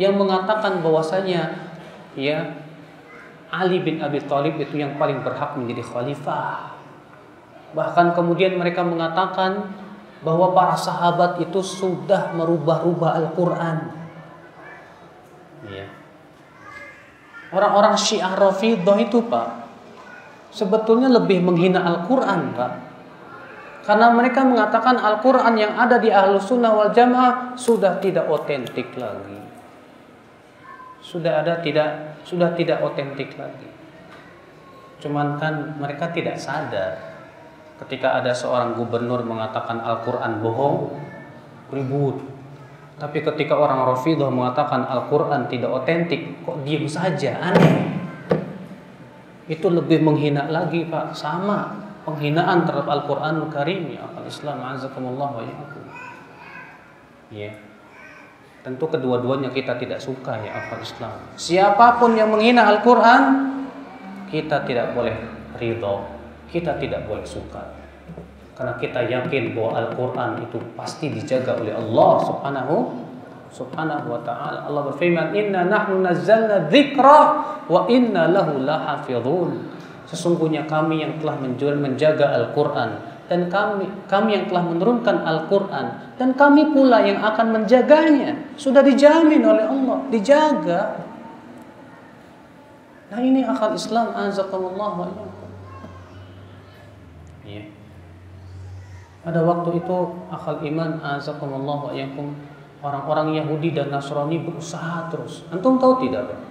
yang mengatakan bahwasanya ya Ali bin Abi Thalib itu yang paling berhak menjadi khalifah. Bahkan kemudian mereka mengatakan bahwa para sahabat itu sudah merubah-rubah Al-Qur'an. Ya. Orang-orang Syiah Rafidhah itu, Pak, sebetulnya lebih menghina Al-Qur'an, Pak. Karena mereka mengatakan Al-Qur'an yang ada di Ahlus Sunnah wal Jamaah sudah tidak otentik lagi. Sudah tidak otentik lagi. Cuman kan mereka tidak sadar ketika ada seorang gubernur mengatakan Al-Qur'an bohong, ribut. Tapi ketika orang Rafidhah mengatakan Al-Qur'an tidak otentik, kok diam saja, aneh. Itu lebih menghina lagi, Pak. Sama penghinaan terhadap Al-Qur'anul Karim, ya akal Islam, azakumullah wa iyyakum. Ya. Tentu kedua-duanya kita tidak suka, ya akal Islam. Siapapun yang menghina Al-Qur'an, kita tidak boleh ridho, kita tidak boleh suka. Karena kita yakin bahwa Al-Qur'an itu pasti dijaga oleh Allah Subhanahu wa ta'ala. Allah berfirman, "Inna nahnu nazzalna dzikra wa inna lahu lahafizun." Sesungguhnya kami yang telah menjaga Al-Qur'an dan kami yang telah menurunkan Al-Qur'an dan kami pula yang akan menjaganya. Sudah dijamin oleh Allah, dijaga. Nah, ini akal Islam, azakumullah wa iyyakum. Ya. Pada waktu itu akal iman, azakumullah wa iyyakum, orang-orang Yahudi dan Nasrani berusaha terus. Antum tahu tidak, Pak?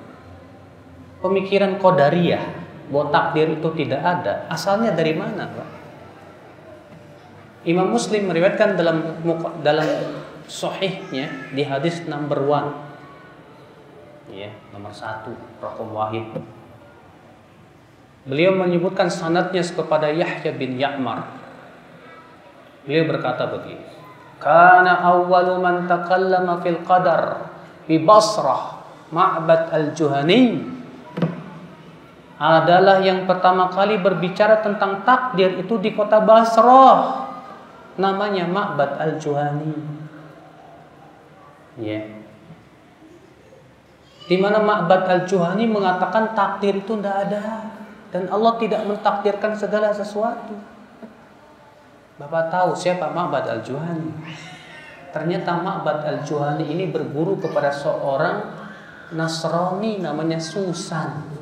Pemikiran Qadariyah bahwa takdir itu tidak ada, asalnya dari mana, Pak? Imam Muslim meriwayatkan dalam sahihnya di hadis number 1. Ya, nomor 1, raqam wahid. Beliau menyebutkan sanadnya kepada Yahya bin Ya'mar. Beliau berkata begini, "Kana awwalu man takallama fil qadar bi Basrah Ma'bad al-Juhani." Adalah yang pertama kali berbicara tentang takdir itu di kota Basrah. Namanya Ma'bad al-Juhani. Ya. Di mana Ma'bad al-Juhani mengatakan takdir itu tidak ada dan Allah tidak mentakdirkan segala sesuatu. Bapak tahu siapa Ma'bad al-Juhani? Ternyata Ma'bad al-Juhani ini berguru kepada seorang Nasrani namanya Susan.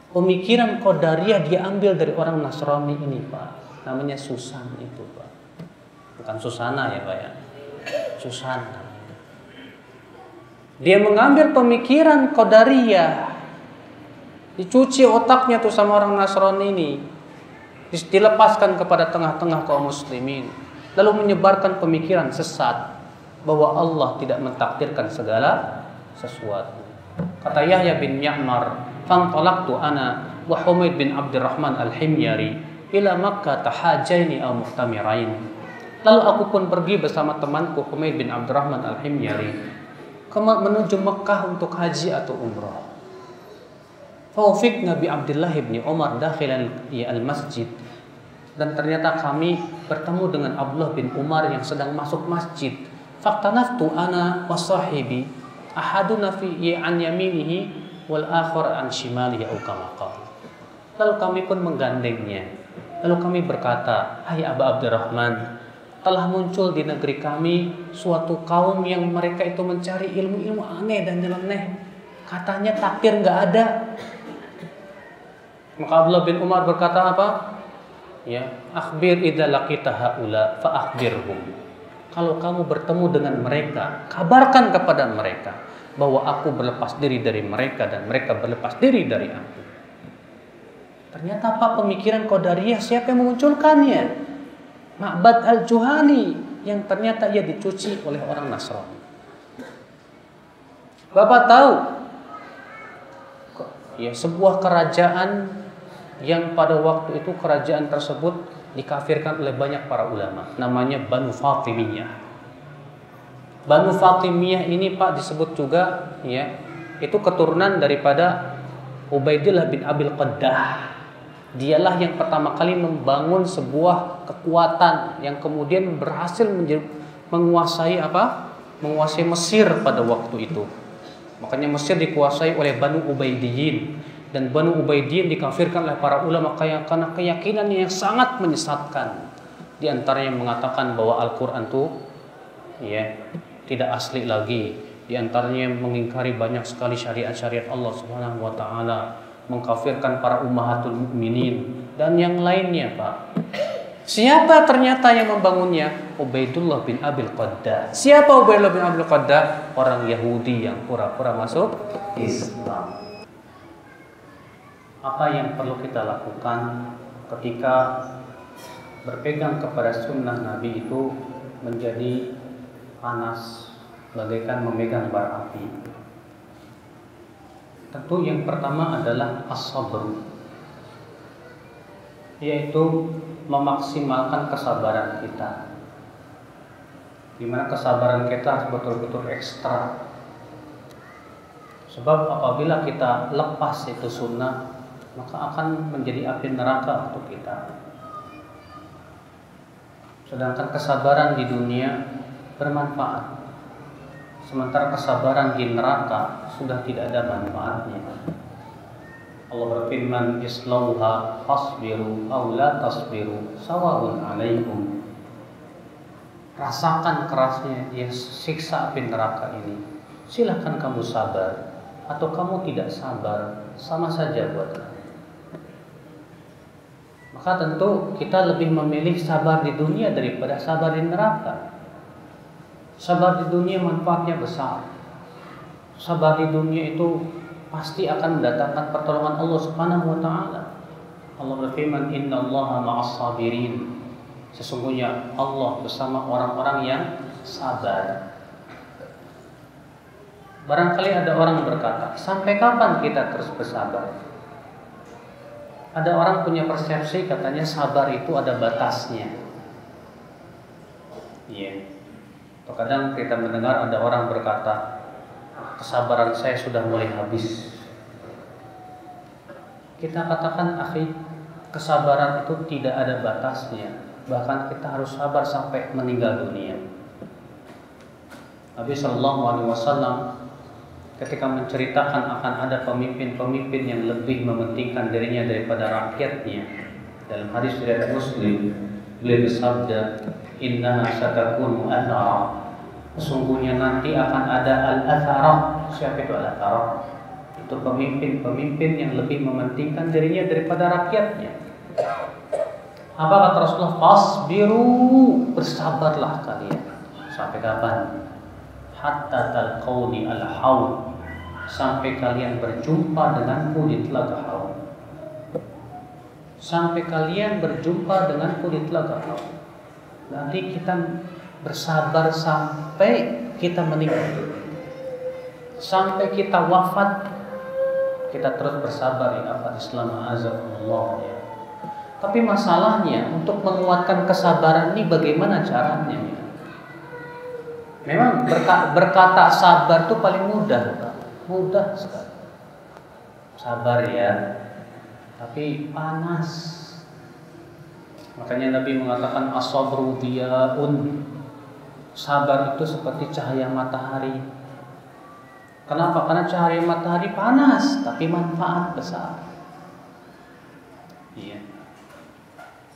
Pemikiran Qadariyah diambil dari orang Nasrani ini, Pak. Namanya Susan itu, Pak. Bukan Susana ya, Pak ya. Susan. Dia mengambil pemikiran Qadariyah. Dicuci otaknya tuh sama orang Nasrani ini. Dilepaskan kepada tengah-tengah kaum muslimin, lalu menyebarkan pemikiran sesat bahwa Allah tidak mentakdirkan segala sesuatu. Kata Yahya bin Ya'mar, "Fantalaqtu ana wa Humaid bin Abdurrahman al-Himyari ila Makkah tahajaini aw muhtamirain." Lalu aku pun pergi bersama temanku Humaid bin Abdurrahman al-Himyari menuju Mekah untuk haji atau umrah. Faufiqna bi Abdullah bin Umar dakhilan al-masjid. Dan ternyata kami bertemu dengan Abdullah bin Umar yang sedang masuk masjid. Faqtanaftu ana wa sahibi ahaduna fi an yaminihi wal akhar an shimalihi aw kama qala. Lalu kami pun menggandengnya. Lalu kami berkata, "Hai Aba Abdurrahman, telah muncul di negeri kami suatu kaum yang mereka itu mencari ilmu-ilmu aneh dan nyeleneh. Katanya takdir enggak ada." Maka Abdullah bin Umar berkata apa? Ya, akhbir idza laqita haula fa akhbirhum. Kalau kamu bertemu dengan mereka, kabarkan kepada mereka bahwa aku berlepas diri dari mereka dan mereka berlepas diri dari aku. Ternyata apa pemikiran Qadariyah, siapa yang memunculkannya? Ma'bad al-Juhani, yang ternyata ia dicuci oleh orang Nasrani. Bapak tahu ya, sebuah kerajaan yang pada waktu itu kerajaan tersebut dikafirkan oleh banyak para ulama, namanya Banu Fatimiyah. Banu Fatimiyah ini Pak disebut juga ya, itu keturunan daripada Ubaidillah bin Abil Qaddah. Dialah yang pertama kali membangun sebuah kekuatan yang kemudian berhasil menguasai apa? Menguasai Mesir pada waktu itu. Makanya Mesir dikuasai oleh Banu Ubaidiyin, dan Banu Ubaidiyin dikafirkan oleh para ulama karena keyakinan yang sangat menyesatkan. Di antaranya mengatakan bahwa Al-Qur'an itu ya tidak asli lagi. Di antaranya mengingkari banyak sekali syariat-syariat Allah Subhanahu wa taala, mengkafirkan para ummahatul mukminin dan yang lainnya, Pak. Siapa ternyata yang membangunnya? Ubaidullah bin Abil Qaddah. Siapa Ubaidullah bin Abil Qaddah? Orang Yahudi yang pura-pura masuk Islam. Apa yang perlu kita lakukan ketika berpegang kepada sunnah Nabi itu menjadi panas bagaikan memegang bara api? Tentu yang pertama adalah as-sabr, yaitu memaksimalkan kesabaran kita. Dimana kesabaran kita harus betul-betul ekstra. Sebab apabila kita lepas itu sunnah, maka akan menjadi api neraka untuk kita. Sedangkan kesabaran di dunia bermanfaat, sementara kesabaran di neraka sudah tidak ada manfaatnya. Allah berfirman, islauha fasbiru aw la tasbiru sawa'un 'alaikum. Rasakan kerasnya ya siksa api neraka ini. Silahkan kamu sabar atau kamu tidak sabar, sama saja buat kamu. Maka tentu kita lebih memilih sabar di dunia daripada sabar di neraka. Sabar di dunia manfaatnya besar. Sabar di dunia itu pasti akan mendatangkan pertolongan Allah Subhanahu wa taala. Allah berfirman, "Innallaha ma'as sabirin." Sesungguhnya Allah bersama orang-orang yang sabar. Barangkali ada orang berkata, "Sampai kapan kita terus bersabar?" Ada orang punya persepsi katanya sabar itu ada batasnya. Iya. Terkadang kita mendengar ada orang berkata, kesabaran saya sudah mulai habis. Kita katakan, akhi, kesabaran itu tidak ada batasnya. Bahkan kita harus sabar sampai meninggal dunia. Nabi Shallallahu Alaihi Wasallam ketika menceritakan akan ada pemimpin-pemimpin yang lebih mementingkan dirinya daripada rakyatnya, dalam hadis riwayat Muslim, beliau bersabda, "Innaha satakunu athara." Sesungguhnya nanti akan ada al-athara. Siapa itu al-athara? Itu pemimpin-pemimpin yang lebih mementingkan dirinya daripada rakyatnya. Apa kata Rasulullah? Fasbiru, bersabarlah kalian. Sampai kapan? Hatta talqauni al-haud, sampai kalian berjumpa denganku di telaga haud. Sampai kalian berjumpa denganku di telaga haud. Nanti kita bersabar sampai kita meninggal, sampai kita wafat, kita terus bersabar ya apa Islam azakumullah ya. Tapi masalahnya untuk menguatkan kesabaran ini bagaimana caranya ya? Memang berkata sabar itu paling mudah, Pak. Mudah sekali. Sabar ya, tapi panas. Makanya Nabi mengatakan as-sabru diyaun. Sabar itu seperti cahaya matahari. Kenapa? Karena cahaya matahari panas, tapi manfaat besar. Iya.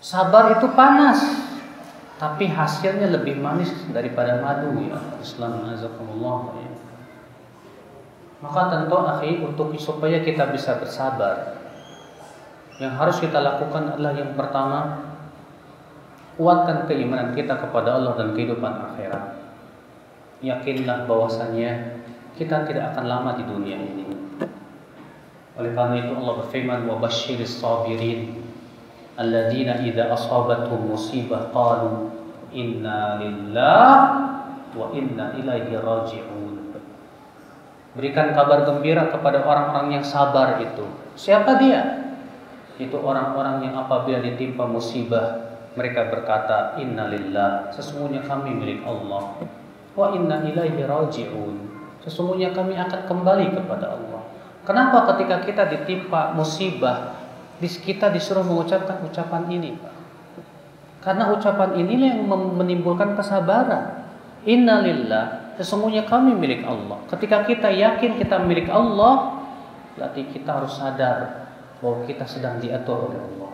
Sabar itu panas, tapi hasilnya lebih manis daripada madu ya. Islam azakumullah ya. Maka tentu akhi, untuk supaya kita bisa bersabar, yang harus kita lakukan adalah yang pertama, kuatkan keimanan kita kepada Allah dan kehidupan akhirat. Yakinlah bahwasannya kita tidak akan lama di dunia ini. Oleh karena itu Allah berfirman, wa basyiris sabirin alladzina idza asabatuhum musibah qalu inna lillahi wa inna ilaihi raji'un. Berikan kabar gembira kepada orang-orang yang sabar itu. Siapa dia? Itu orang-orang yang apabila ditimpa musibah, mereka berkata, innalillah, sesungguhnya kami milik Allah. Wa inna ilaihi raji'un, sesungguhnya kami akan kembali kepada Allah. Kenapa ketika kita ditimpa musibah, kita disuruh mengucapkan ucapan ini, Pak? Karena ucapan inilah yang menimbulkan kesabaran. Innalillah, sesungguhnya kami milik Allah. Ketika kita yakin kita milik Allah, berarti kita harus sadar bahwa kita sedang diatur oleh Allah.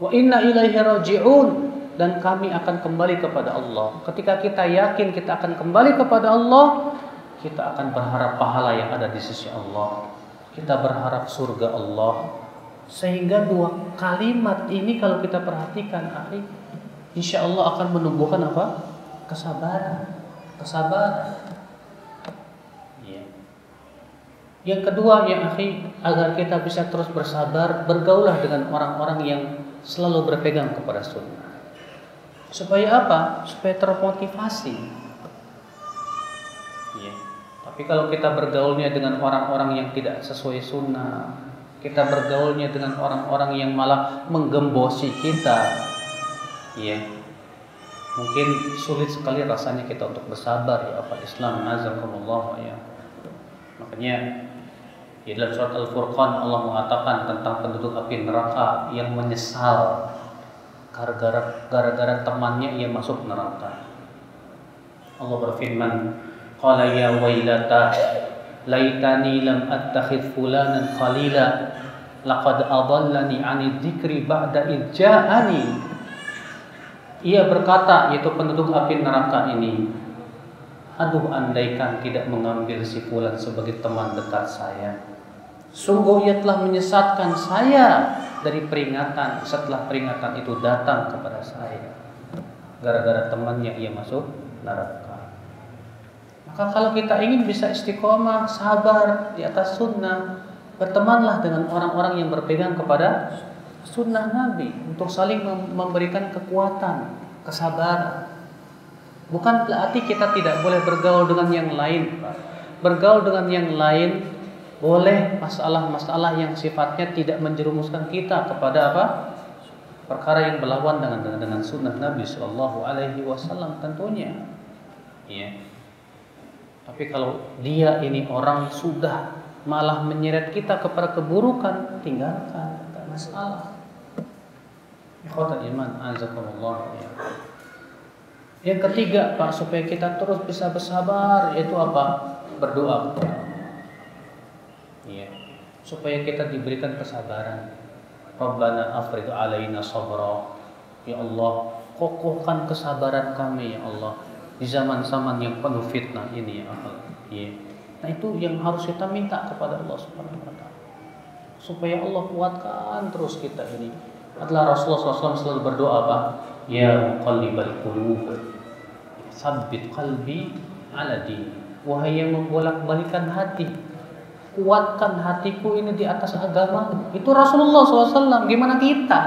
Wa inna ilaihi raji'un, dan kami akan kembali kepada Allah. Ketika kita yakin kita akan kembali kepada Allah, kita akan berharap pahala yang ada di sisi Allah. Kita berharap surga Allah. Sehingga dua kalimat ini kalau kita perhatikan, insya Allah akan menumbuhkan apa? Kesabaran. Yang kedua ya agar kita bisa terus bersabar, bergaulah dengan orang-orang yang selalu berpegang kepada sunnah. Supaya apa? Supaya termotivasi. Tapi kalau kita bergaulnya dengan orang-orang yang tidak sesuai sunnah, kita bergaulnya dengan orang-orang yang malah menggembosi kita, mungkin sulit sekali rasanya kita untuk bersabar ya Pak Islam, azakumullah ya. Makanya di dalam surat Al-Furqan Allah mengatakan tentang penduduk api neraka yang menyesal gara-gara temannya ia masuk neraka. Allah berfirman, qala ya wailata laitani lam attakhidh fulanan khalila laqad adallani 'ani dzikri ba'da id ja'ani. Ia berkata, yaitu penduduk api neraka ini, aduh andaikan tidak mengambil si fulan sebagai teman dekat saya. Sungguh ia telah menyesatkan saya dari peringatan setelah peringatan itu datang kepada saya. Gara-gara temannya ia masuk neraka. Maka kalau kita ingin bisa istiqomah, sabar di atas sunnah, bertemanlah dengan orang-orang yang berpegang kepada sunnah Nabi untuk saling memberikan kekuatan, kesabaran. Bukan berarti kita tidak boleh bergaul dengan yang lain, Pak. Bergaul dengan yang lain boleh masalah-masalah yang sifatnya tidak menjerumuskan kita kepada apa? Perkara yang berlawan dengan sunnah Nabi Shallallahu Alaihi Wasallam tentunya. Tapi kalau dia ini orang sudah malah menyeret kita kepada keburukan, tinggalkan, tidak masalah. Ikhwatul iman, azakumullah. Yang ketiga, Pak, supaya kita terus bisa bersabar, yaitu apa? Berdoa kepada Allah. Supaya kita diberikan kesabaran. Rabbana afrigh alaina sabra. Ya Allah, kokohkan kesabaran kami ya Allah di zaman-zaman yang penuh fitnah ini ya Allah. Nah itu yang harus kita minta kepada Allah Subhanahu wa taala. Supaya Allah kuatkan terus kita ini. Adalah Rasulullah SAW selalu berdoa apa? Ya muqallibal qulub, tsabbit qalbi ala din. Wahai yang membolak-balikan hati, kuatkan hatiku ini di atas agama. Itu Rasulullah SAW. Gimana kita?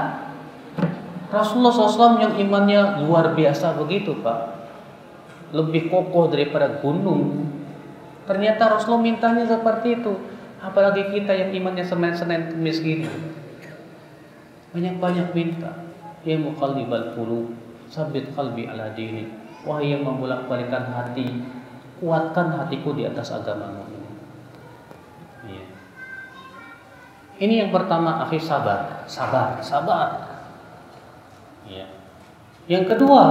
Rasulullah SAW yang imannya luar biasa begitu, Pak. Lebih kokoh daripada gunung. Ternyata Rasulullah mintanya seperti itu. Apalagi kita yang imannya Senin Kamis gini. Banyak-banyak minta. Ya muqallibal qulub, tsabbit qalbi ala dini. Wahai yang membolak-balikan hati, kuatkan hatiku di atas agamamu ini. Ini yang pertama, akhi, sabar. Yang kedua,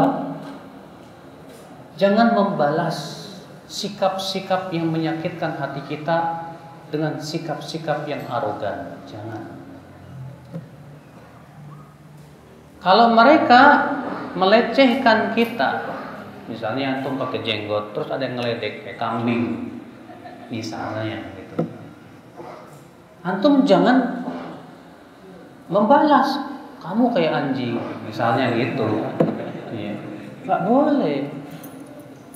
jangan membalas sikap-sikap yang menyakitkan hati kita dengan sikap-sikap yang arogan. Jangan. Kalau mereka melecehkan kita, misalnya antum pakai jenggot, terus ada yang ngeledek kayak kambing, misalnya gitu. Antum jangan membalas, kamu kayak anjing, misalnya gitu. Nggak boleh.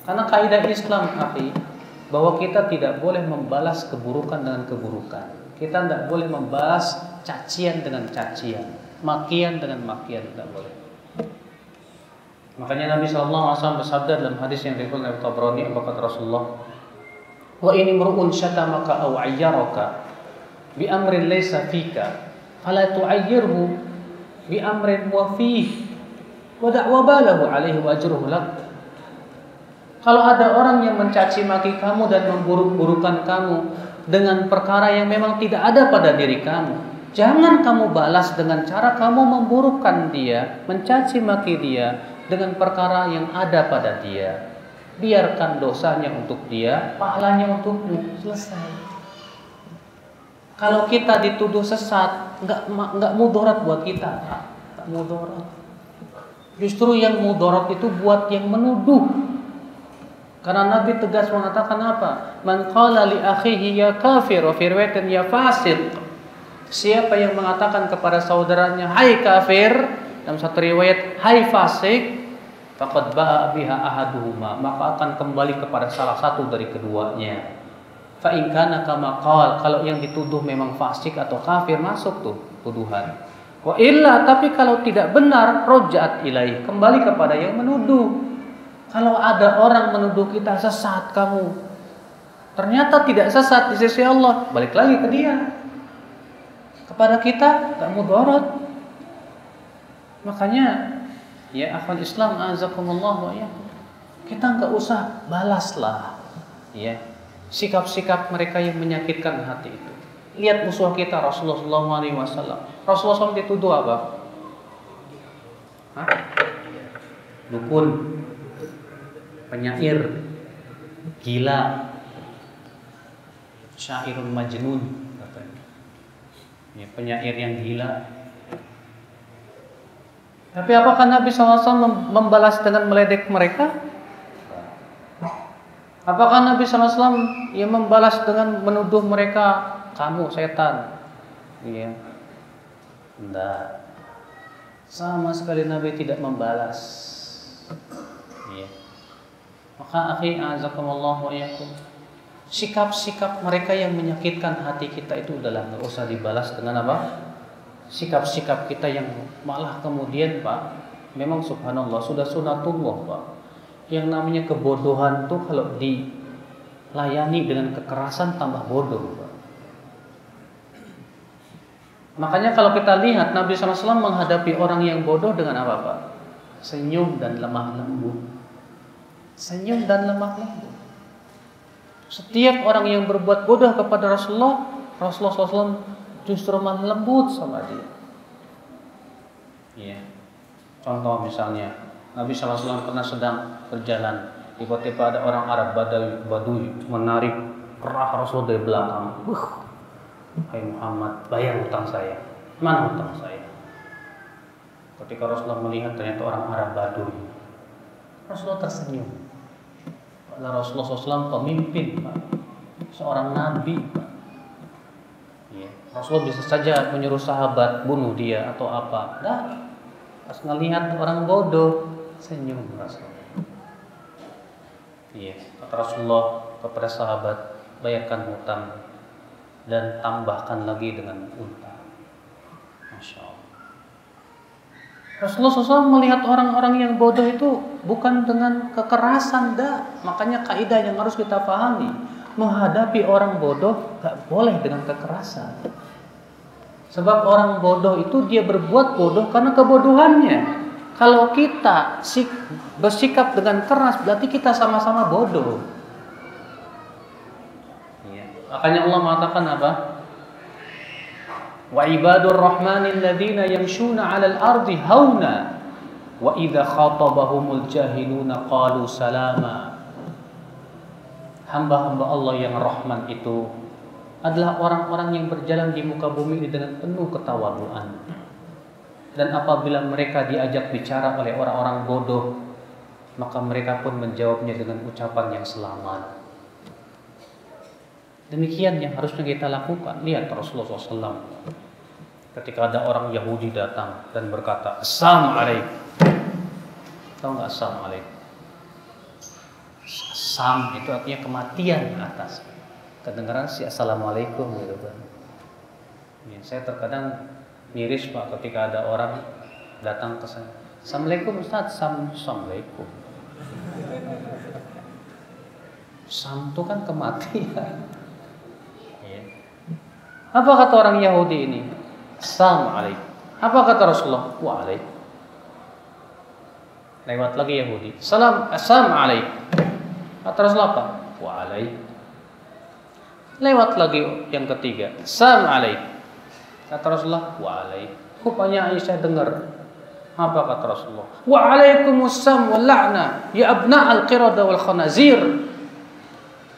Karena kaidah Islam, akhi, bahwa kita tidak boleh membalas keburukan dengan keburukan. Kita tidak boleh membalas cacian dengan cacian, makian dengan makian, tidak boleh. Makanya Nabi SAW bersabda dalam hadis yang diriwayatkan oleh Tabrani, apa kata Rasulullah? Wa in imru'un syatamaka aw 'ayyaraka bi amrin laysa fika fala tu'ayyirhu bi amrin huwa fihi wa da'wa balahu 'alaihi wa ajruhu lak. Kalau ada orang yang mencaci maki kamu dan memburuk-burukan kamu dengan perkara yang memang tidak ada pada diri kamu, jangan kamu balas dengan cara kamu memburukkan dia, mencaci maki dia dengan perkara yang ada pada dia. Biarkan dosanya untuk dia, pahalanya untukmu. Selesai. Kalau kita dituduh sesat, nggak mudarat buat kita, nggak mudarat. Justru yang mudarat itu buat yang menuduh. Karena Nabi tegas mengatakan apa? Man qala li akhihi ya kafir wa fi riwayatin ya fasiq. Siapa yang mengatakan kepada saudaranya hai kafir, dalam satu riwayat hai fasik, faqad ba'a biha ahaduhuma, maka akan kembali kepada salah satu dari keduanya. Fa in kana kama qala, kalau yang dituduh memang fasik atau kafir, masuk tuh tuduhan. Wa illa, tapi kalau tidak benar, roja'at ilaih, kembali kepada yang menuduh. Kalau ada orang menuduh kita sesat, kamu ternyata tidak sesat di sisi Allah, balik lagi ke dia. Kepada kita enggak mudarat. Makanya ya akhwal Islam azakumullah wa iyyakum, kita enggak usah balaslah ya sikap-sikap mereka yang menyakitkan hati itu. Lihat musuh kita Rasulullah SAW. Rasulullah SAW dituduh apa? Dukun, penyair, gila, syairun majnun, ya, penyair yang gila. Tapi apakah Nabi SAW membalas dengan meledek mereka? Apakah Nabi SAW yang membalas dengan menuduh mereka kamu setan? Iya, enggak. Sama sekali Nabi tidak membalas. Iya. Maka akhi azakumullah wa iyyakum, sikap-sikap mereka yang menyakitkan hati kita itu udahlah enggak usah dibalas dengan apa? Sikap-sikap kita yang malah kemudian Pak, memang subhanallah sudah sunatullah Pak. Yang namanya kebodohan tuh kalau dilayani dengan kekerasan tambah bodoh Pak. Makanya kalau kita lihat Nabi SAW menghadapi orang yang bodoh dengan apa Pak? Senyum dan lemah lembut. Senyum dan lemah lembut. Setiap orang yang berbuat bodoh kepada Rasulullah SAW justru malah lembut sama dia. Iya. Contoh misalnya, Nabi SAW pernah sedang berjalan, tiba-tiba ada orang Arab Badui menarik kerah Rasul dari belakang. Hai Muhammad, bayar hutang saya. Mana hutang saya? Ketika Rasulullah melihat ternyata orang Arab Badui, Rasulullah tersenyum. Karena Rasulullah SAW pemimpin, Pak. Seorang nabi, Pak. Ya. Rasulullah bisa saja menyuruh sahabat bunuh dia atau apa. Dah. Pas ngelihat orang bodoh, senyum Rasulullah. Iya, kata Rasulullah kepada sahabat, bayarkan hutang dan tambahkan lagi dengan unta. Masya Allah. Rasulullah SAW melihat orang-orang yang bodoh itu bukan dengan kekerasan, dah. Makanya kaidah yang harus kita pahami, menghadapi orang bodoh gak boleh dengan kekerasan. Sebab orang bodoh itu dia berbuat bodoh karena kebodohannya. Kalau kita bersikap dengan keras, berarti kita sama-sama bodoh. Ya. Makanya Allah mengatakan apa? Wa ibadur rahmanil ladzina yamshuna 'alal ardi hauna wa idza khatabahumul jahiluna qalu salama. Hamba-hamba Allah yang Rahman itu adalah orang-orang yang berjalan di muka bumi ini dengan penuh ketawaduan. Dan apabila mereka diajak bicara oleh orang-orang bodoh, maka mereka pun menjawabnya dengan ucapan yang selamat. Demikian yang harusnya kita lakukan. Lihat Rasulullah SAW ketika ada orang Yahudi datang dan berkata Assalamualaikum. Tahu nggak Assalamualaikum? Assam itu artinya kematian atas. Kedengaran sih Assalamualaikum gitu kan. Ya, saya terkadang miris Pak ketika ada orang datang ke saya. Assalamualaikum Ustaz. Assalamualaikum. Sam itu kan kematian. Ya. Apa kata orang Yahudi ini? Salam alaik. Apa kata Rasulullah? Wa alaik. Lewat lagi Yahudi. Salam alaik. Kata Rasulullah apa? Wa alaik. Lewat lagi yang ketiga. Salam alaik. Kata Rasulullah, wa alaik. Rupanya Aisyah dengar. Apa kata Rasulullah? Wa alaikumussalam wal la'na ya abna al-qirada wal khanazir.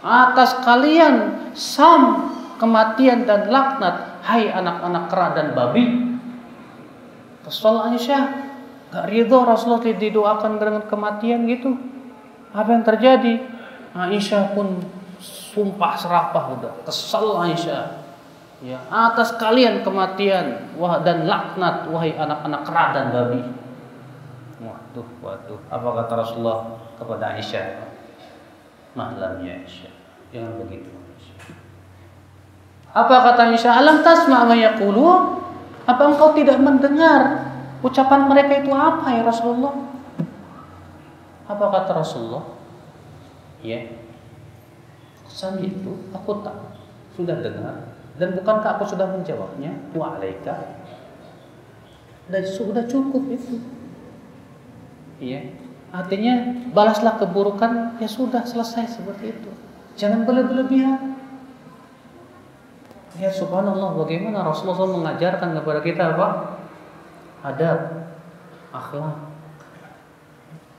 Atas kalian sam, kematian dan laknat, hai anak-anak kera dan babi. Kesal Aisyah, gak ridho Rasulullah didoakan dengan kematian gitu. Apa yang terjadi? Aisyah pun sumpah serapah udah. Kesal Aisyah. Ya, atas kalian kematian dan laknat, wahai anak-anak kera dan babi. Waduh. Apa kata Rasulullah kepada Aisyah? Mahlam ya Aisyah. Jangan begitu. Apa kata Aisyah? Alam tasma' ma yaqulun? Apa engkau tidak mendengar ucapan mereka itu apa ya Rasulullah? Apa kata Rasulullah? Ya. Sami itu aku tak sudah dengar. Dan bukankah aku sudah menjawabnya? Wa alaika. Dan sudah cukup itu. Iya. Artinya balaslah keburukan, ya sudah selesai seperti itu. Jangan berlebihan. Ya subhanallah, bagaimana Rasulullah SAW mengajarkan kepada kita apa? Adab, akhlak.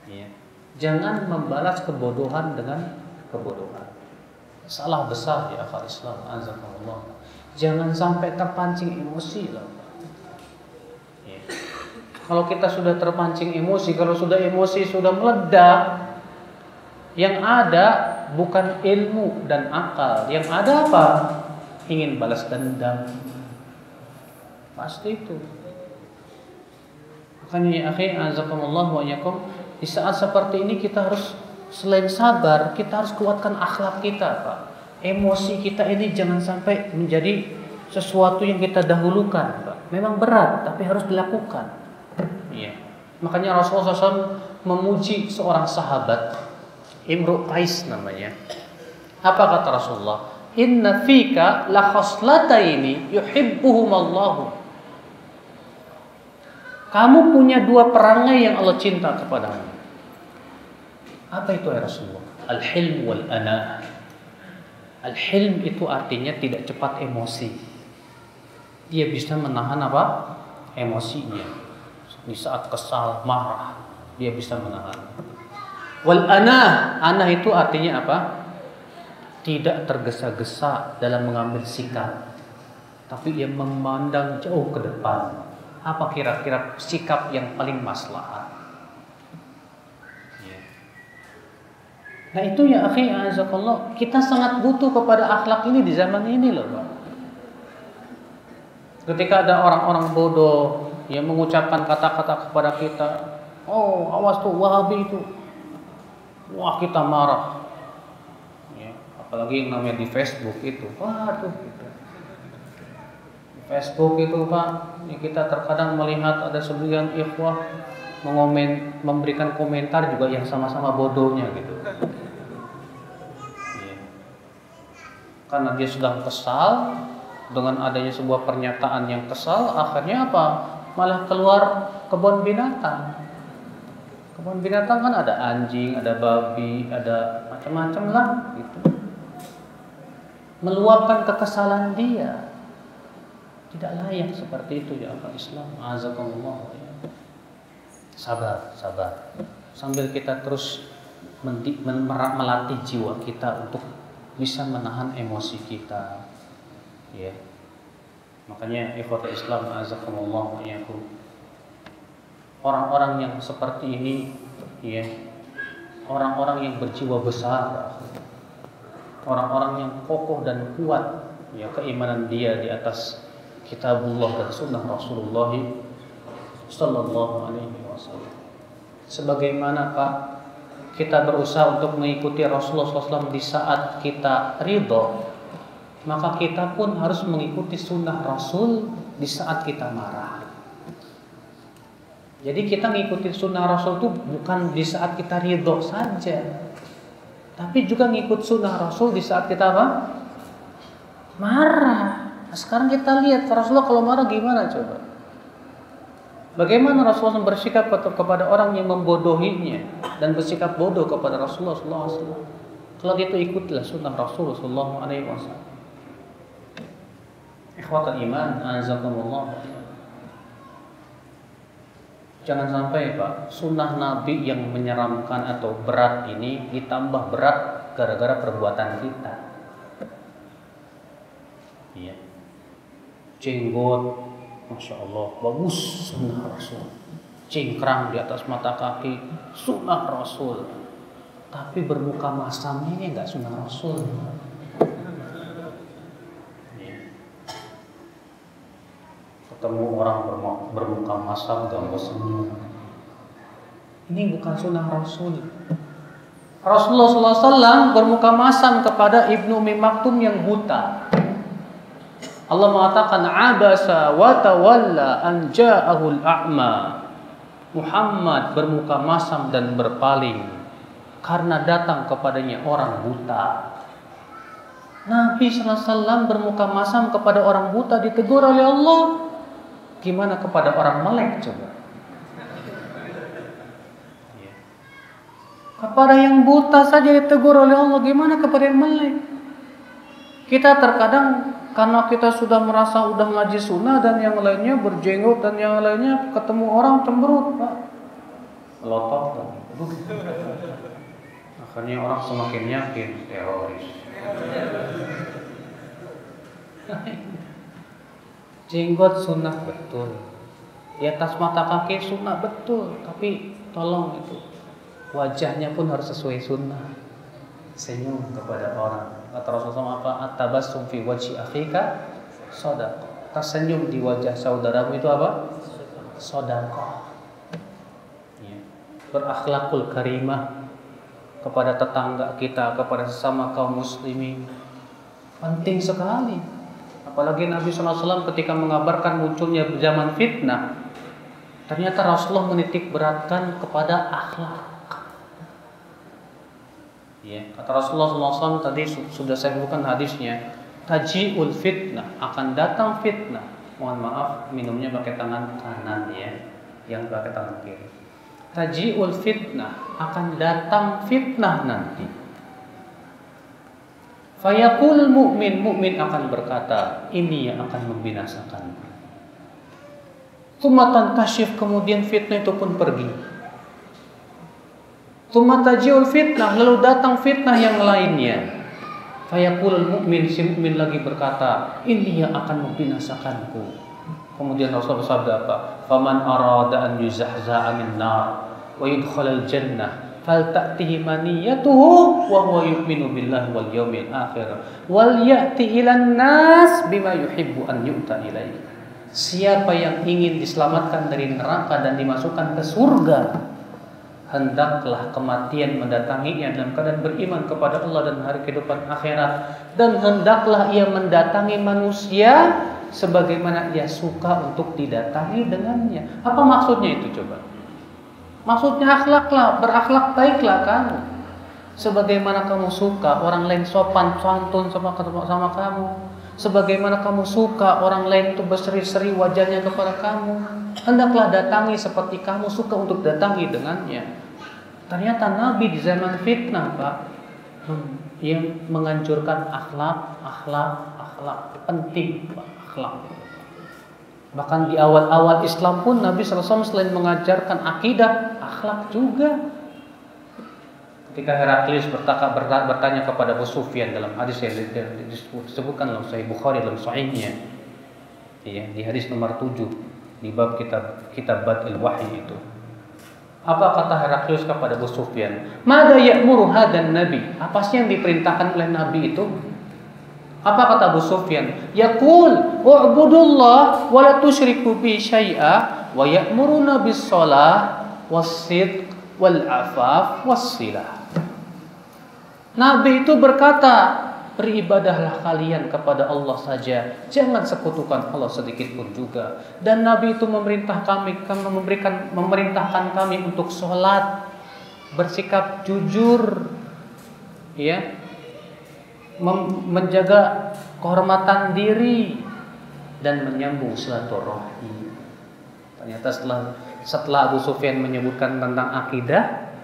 Iya. Jangan membalas kebodohan dengan kebodohan. Salah besar ya akal Islam, azakumullah. Jangan sampai terpancing emosi lah. Ya. Kalau kita sudah terpancing emosi, kalau sudah emosi sudah meledak, yang ada bukan ilmu dan akal, yang ada apa? Ingin balas dendam. Pasti itu. Makanya ya akhi, azakumullah wa iyyakum, di saat seperti ini kita harus selain sabar, kita harus kuatkan akhlak kita, Pak. Emosi kita ini jangan sampai menjadi sesuatu yang kita dahulukan, Pak. Memang berat, tapi harus dilakukan. Iya. Makanya Rasulullah SAW memuji seorang sahabat, Imru Qais namanya. Apa kata Rasulullah? Inna fika la khoslataini yuhibbuhumallahu. Kamu punya dua perangai yang Allah cinta kepadamu. Apa itu ya Rasulullah? Al-hilm wal ana. Al-hilm itu artinya tidak cepat emosi. Dia bisa menahan apa? Emosinya. Di saat kesal, marah, dia bisa menahan. Wal ana itu artinya apa? Tidak tergesa-gesa dalam mengambil sikap, tapi dia memandang jauh ke depan. Apa kira-kira sikap yang paling maslahat? Nah itu ya akhi azakallah, kita sangat butuh kepada akhlak ini di zaman ini loh Pak. Ketika ada orang-orang bodoh yang mengucapkan kata-kata kepada kita, oh awas tuh Wahabi itu, wah kita marah. Ya, apalagi yang namanya di Facebook itu, waduh gitu. Di Facebook itu Pak, ya kita terkadang melihat ada sebagian ikhwah memberikan komentar juga yang sama-sama bodohnya gitu. Karena dia sedang kesal dengan adanya sebuah pernyataan yang kesal, akhirnya apa? Malah keluar kebun binatang. Kebun binatang kan ada anjing, ada babi, ada macam-macam lah gitu. Meluapkan kekesalan dia. Tidak layak seperti itu ya akal Islam. Azakumullah. Sabar. Sambil kita terus melatih jiwa kita untuk bisa menahan emosi kita, ya. Makanya ikhwatul Islam azakumullah wa iyyakum. Orang-orang yang seperti ini, ya, orang-orang yang berjiwa besar, orang-orang yang kokoh dan kuat, ya, keimanan dia di atas kitabullah dan sunnah Rasulullah sallallahu alaihi wasallam. Sebagaimana Pak, kita berusaha untuk mengikuti Rasulullah SAW di saat kita ridho, maka kita pun harus mengikuti sunnah Rasul di saat kita marah. Jadi kita mengikuti sunnah Rasul itu bukan di saat kita ridho saja, tapi juga ngikut sunnah Rasul di saat kita apa? Marah. Nah, sekarang kita lihat Rasulullah kalau marah gimana coba? Bagaimana Rasulullah bersikap kepada orang yang membodohinya dan bersikap bodoh kepada Rasulullah SAW? Kalau gitu ikutlah sunnah Rasulullah SAW. Ikhwatul iman, azakumullah. Jangan sampai Pak, sunnah Nabi yang menyeramkan atau berat ini ditambah berat gara-gara perbuatan kita. Iya. Jenggot, Masya Allah, bagus sunnah Rasul. Cingkrang di atas mata kaki, sunnah Rasul. Tapi bermuka masam ini enggak sunnah Rasul. Ketemu orang bermuka masam gak mau senyum. Ini bukan sunnah Rasul. Rasulullah SAW bermuka masam kepada Ibnu Ummi Maktum yang buta. Allah mengatakan abasa wa tawalla an ja'ahul a'ma. Muhammad bermuka masam dan berpaling karena datang kepadanya orang buta. Nabi SAW bermuka masam kepada orang buta ditegur oleh Allah. Gimana kepada orang melek coba? Kepada yang buta saja ditegur oleh Allah, gimana kepada yang melek? Kita terkadang karena kita sudah merasa udah ngaji sunnah dan yang lainnya berjenggot dan yang lainnya ketemu orang cemberut, Pak. Melotot. Akhirnya orang semakin yakin teroris. Jenggot sunnah betul, di atas mata kaki sunnah betul, tapi tolong itu wajahnya pun harus sesuai sunnah. Senyum kepada orang. Kata Rasulullah apa? At-tabassum fi wajhi akhika shadaqah. Tersenyum di wajah saudaramu itu apa? Shadaqah. Ya. Berakhlakul karimah kepada tetangga kita, kepada sesama kaum muslimin. Penting sekali. Apalagi Nabi SAW ketika mengabarkan munculnya zaman fitnah, ternyata Rasulullah menitik beratkan kepada akhlak. Ya, kata Rasulullah SAW tadi sudah saya bukan hadisnya, taji'ul fitnah, akan datang fitnah. Mohon maaf, minumnya pakai tangan kanan ya, yang pakai tangan kiri. Taji'ul fitnah, akan datang fitnah nanti. Fayaqul mu'min akan berkata, ini yang akan membinasakan. Tsumma kashif, kemudian fitnah itu pun pergi. Tsumma taji'ul fitnah, lalu datang fitnah yang lainnya. Fayaqul mu'min, si mu'min lagi berkata, ini yang akan membinasakanku. Kemudian Rasulullah bersabda apa? Faman arada an yuzahza'a min nar wa yudkhalal jannah falta'tihi maniyatuhu wa huwa yu'minu billahi wal yawmil akhir wal ya'ti ilan nas bima yuhibbu an yu'ta ilaihi. Siapa yang ingin diselamatkan dari neraka dan dimasukkan ke surga, hendaklah kematian mendatanginya dalam keadaan beriman kepada Allah dan hari kehidupan akhirat, dan hendaklah ia mendatangi manusia sebagaimana ia suka untuk didatangi dengannya. Apa maksudnya itu coba? Maksudnya akhlaklah, berakhlak baiklah kamu. Sebagaimana kamu suka orang lain sopan santun sama kamu. Sebagaimana kamu suka orang lain itu berseri-seri wajahnya kepada kamu, hendaklah datangi seperti kamu suka untuk datangi dengannya. Ternyata Nabi di zaman fitnah, Pak, yang menganjurkan akhlak penting, Pak, akhlak. Bahkan di awal-awal Islam pun Nabi SAW selain mengajarkan akidah, akhlak juga. Ketika Heraklius bertanya kepada Abu Sufyan dalam hadis yang disebutkan dalam Sahih Bukhari dalam Sahihnya, ya, di hadis nomor 7 di bab kitab Bad'il Wahyi itu. Apa kata Heraklius kepada Abu Sufyan? Mada ya'muru hadan nabi? Apa sih yang diperintahkan oleh Nabi itu? Apa kata Abu Sufyan? Yaqul wa'budullah wa la tusyriku bi syai'a wa ya'muruna bis shalah was-sidq wal afaf was-silah. Nabi itu berkata, beribadahlah kalian kepada Allah saja, jangan sekutukan Allah sedikit pun juga. Dan Nabi itu memerintahkan kami untuk sholat, bersikap jujur, ya, menjaga kehormatan diri dan menyambung silaturahmi. Ternyata setelah Abu Sufyan menyebutkan tentang akidah,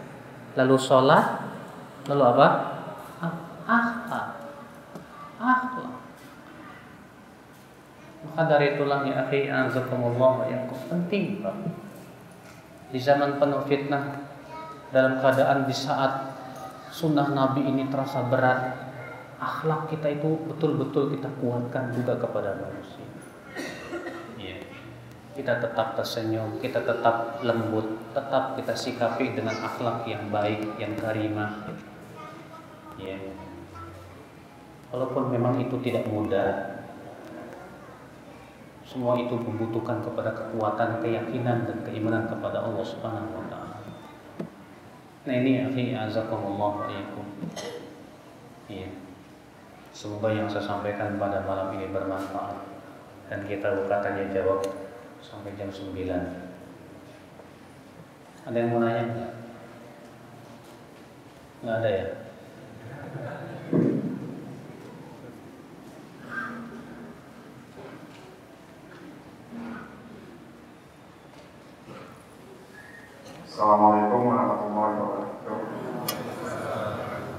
lalu sholat, lalu apa? Akhlak. Maka dari itulah ya akhi azakumullah yang penting, Pak. Di zaman penuh fitnah, dalam keadaan di saat sunnah Nabi ini terasa berat, akhlak kita itu betul-betul kita kuatkan juga kepada manusia. Ya. Kita tetap tersenyum, kita tetap lembut, tetap kita sikapi dengan akhlak yang baik, yang karimah. Ya. Walaupun memang itu tidak mudah, semua itu membutuhkan kepada kekuatan, keyakinan dan keimanan kepada Allah Subhanahu wa taala. Nah ini akhi azakumullah wa iyyakum. Iya. Semoga yang saya sampaikan pada malam ini bermanfaat dan kita buka tanya jawab sampai jam 9. Ada yang mau nanya enggak? Enggak ada ya? Assalamualaikum warahmatullahi wabarakatuh.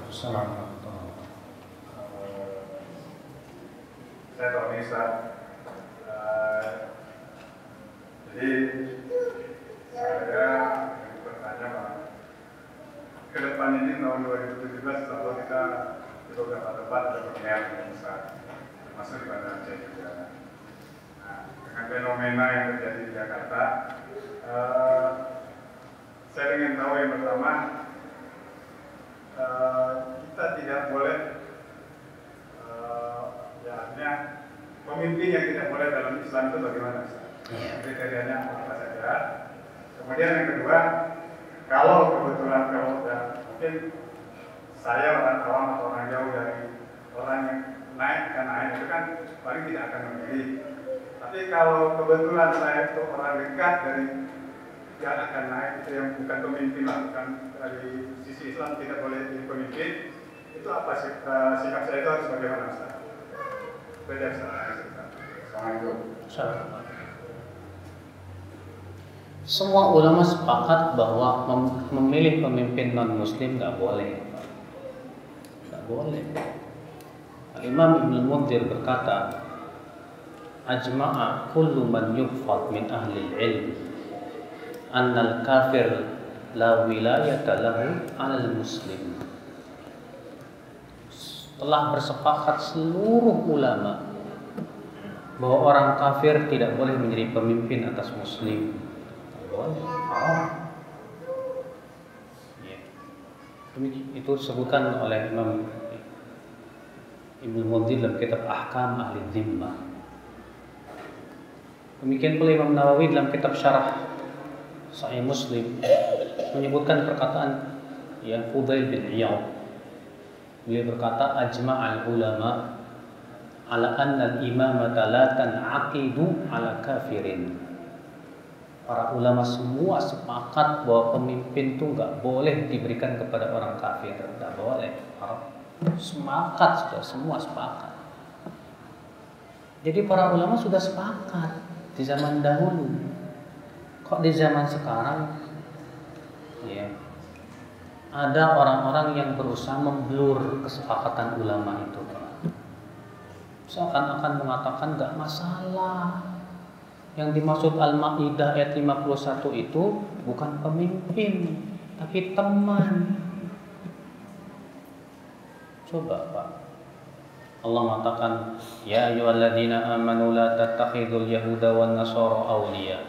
Assalamualaikum. Saya Tony Ustaz. Jadi saya bertanya Pak, ke depan ini tahun 2017 kalau kita di beberapa tempat ada pemilihan yang besar, termasuk di Bandar Aceh juga. Nah, dengan fenomena yang terjadi di Jakarta, saya ingin tahu yang pertama, kita tidak boleh, ya artinya pemimpin yang tidak boleh dalam Islam itu bagaimana? Kriterianya apa saja? Kemudian yang kedua, kalau kebetulan mungkin saya orang awam atau orang jauh dari orang yang naik itu kan paling tidak akan memilih. Tapi kalau kebetulan saya itu orang dekat dari yang akan naik itu yang bukan pemimpin lah, bukan dari sisi Islam tidak boleh jadi pemimpin, itu apa sih sikap saya itu harus bagaimana Ustaz? Beda Ustaz. Assalamualaikum. Semua ulama sepakat bahwa memilih pemimpin non muslim nggak boleh. Nggak boleh. Imam Ibnu Munzir berkata, ajma'a kullu man yufad min ahli ilm annal kafir la wilayata lahu 'alal muslim. Telah bersepakat seluruh ulama bahwa orang kafir tidak boleh menjadi pemimpin atas muslim. Boleh. Itu disebutkan oleh Imam Ibnu Munzir dalam kitab Ahkam Ahli Dhimmah. Demikian pula Imam Nawawi dalam kitab Syarah Sahih Muslim menyebutkan perkataan yang Fudail bin Iyad. Beliau berkata, ajma'al ulama ala anna al-imamata la tan'aqidu ala kafirin. Para ulama semua sepakat bahwa pemimpin itu enggak boleh diberikan kepada orang kafir, enggak boleh. Sepakat sudah, semua sepakat. Jadi para ulama sudah sepakat di zaman dahulu. Kok di zaman sekarang ya, ada orang-orang yang berusaha memblur kesepakatan ulama itu. Seakan-akan mengatakan gak masalah. Yang dimaksud Al-Maidah ayat 51 itu bukan pemimpin, tapi teman. Coba Pak, Allah mengatakan, ya ayyuhalladzina amanu la tattakhidul yahuda wan nasara awliya.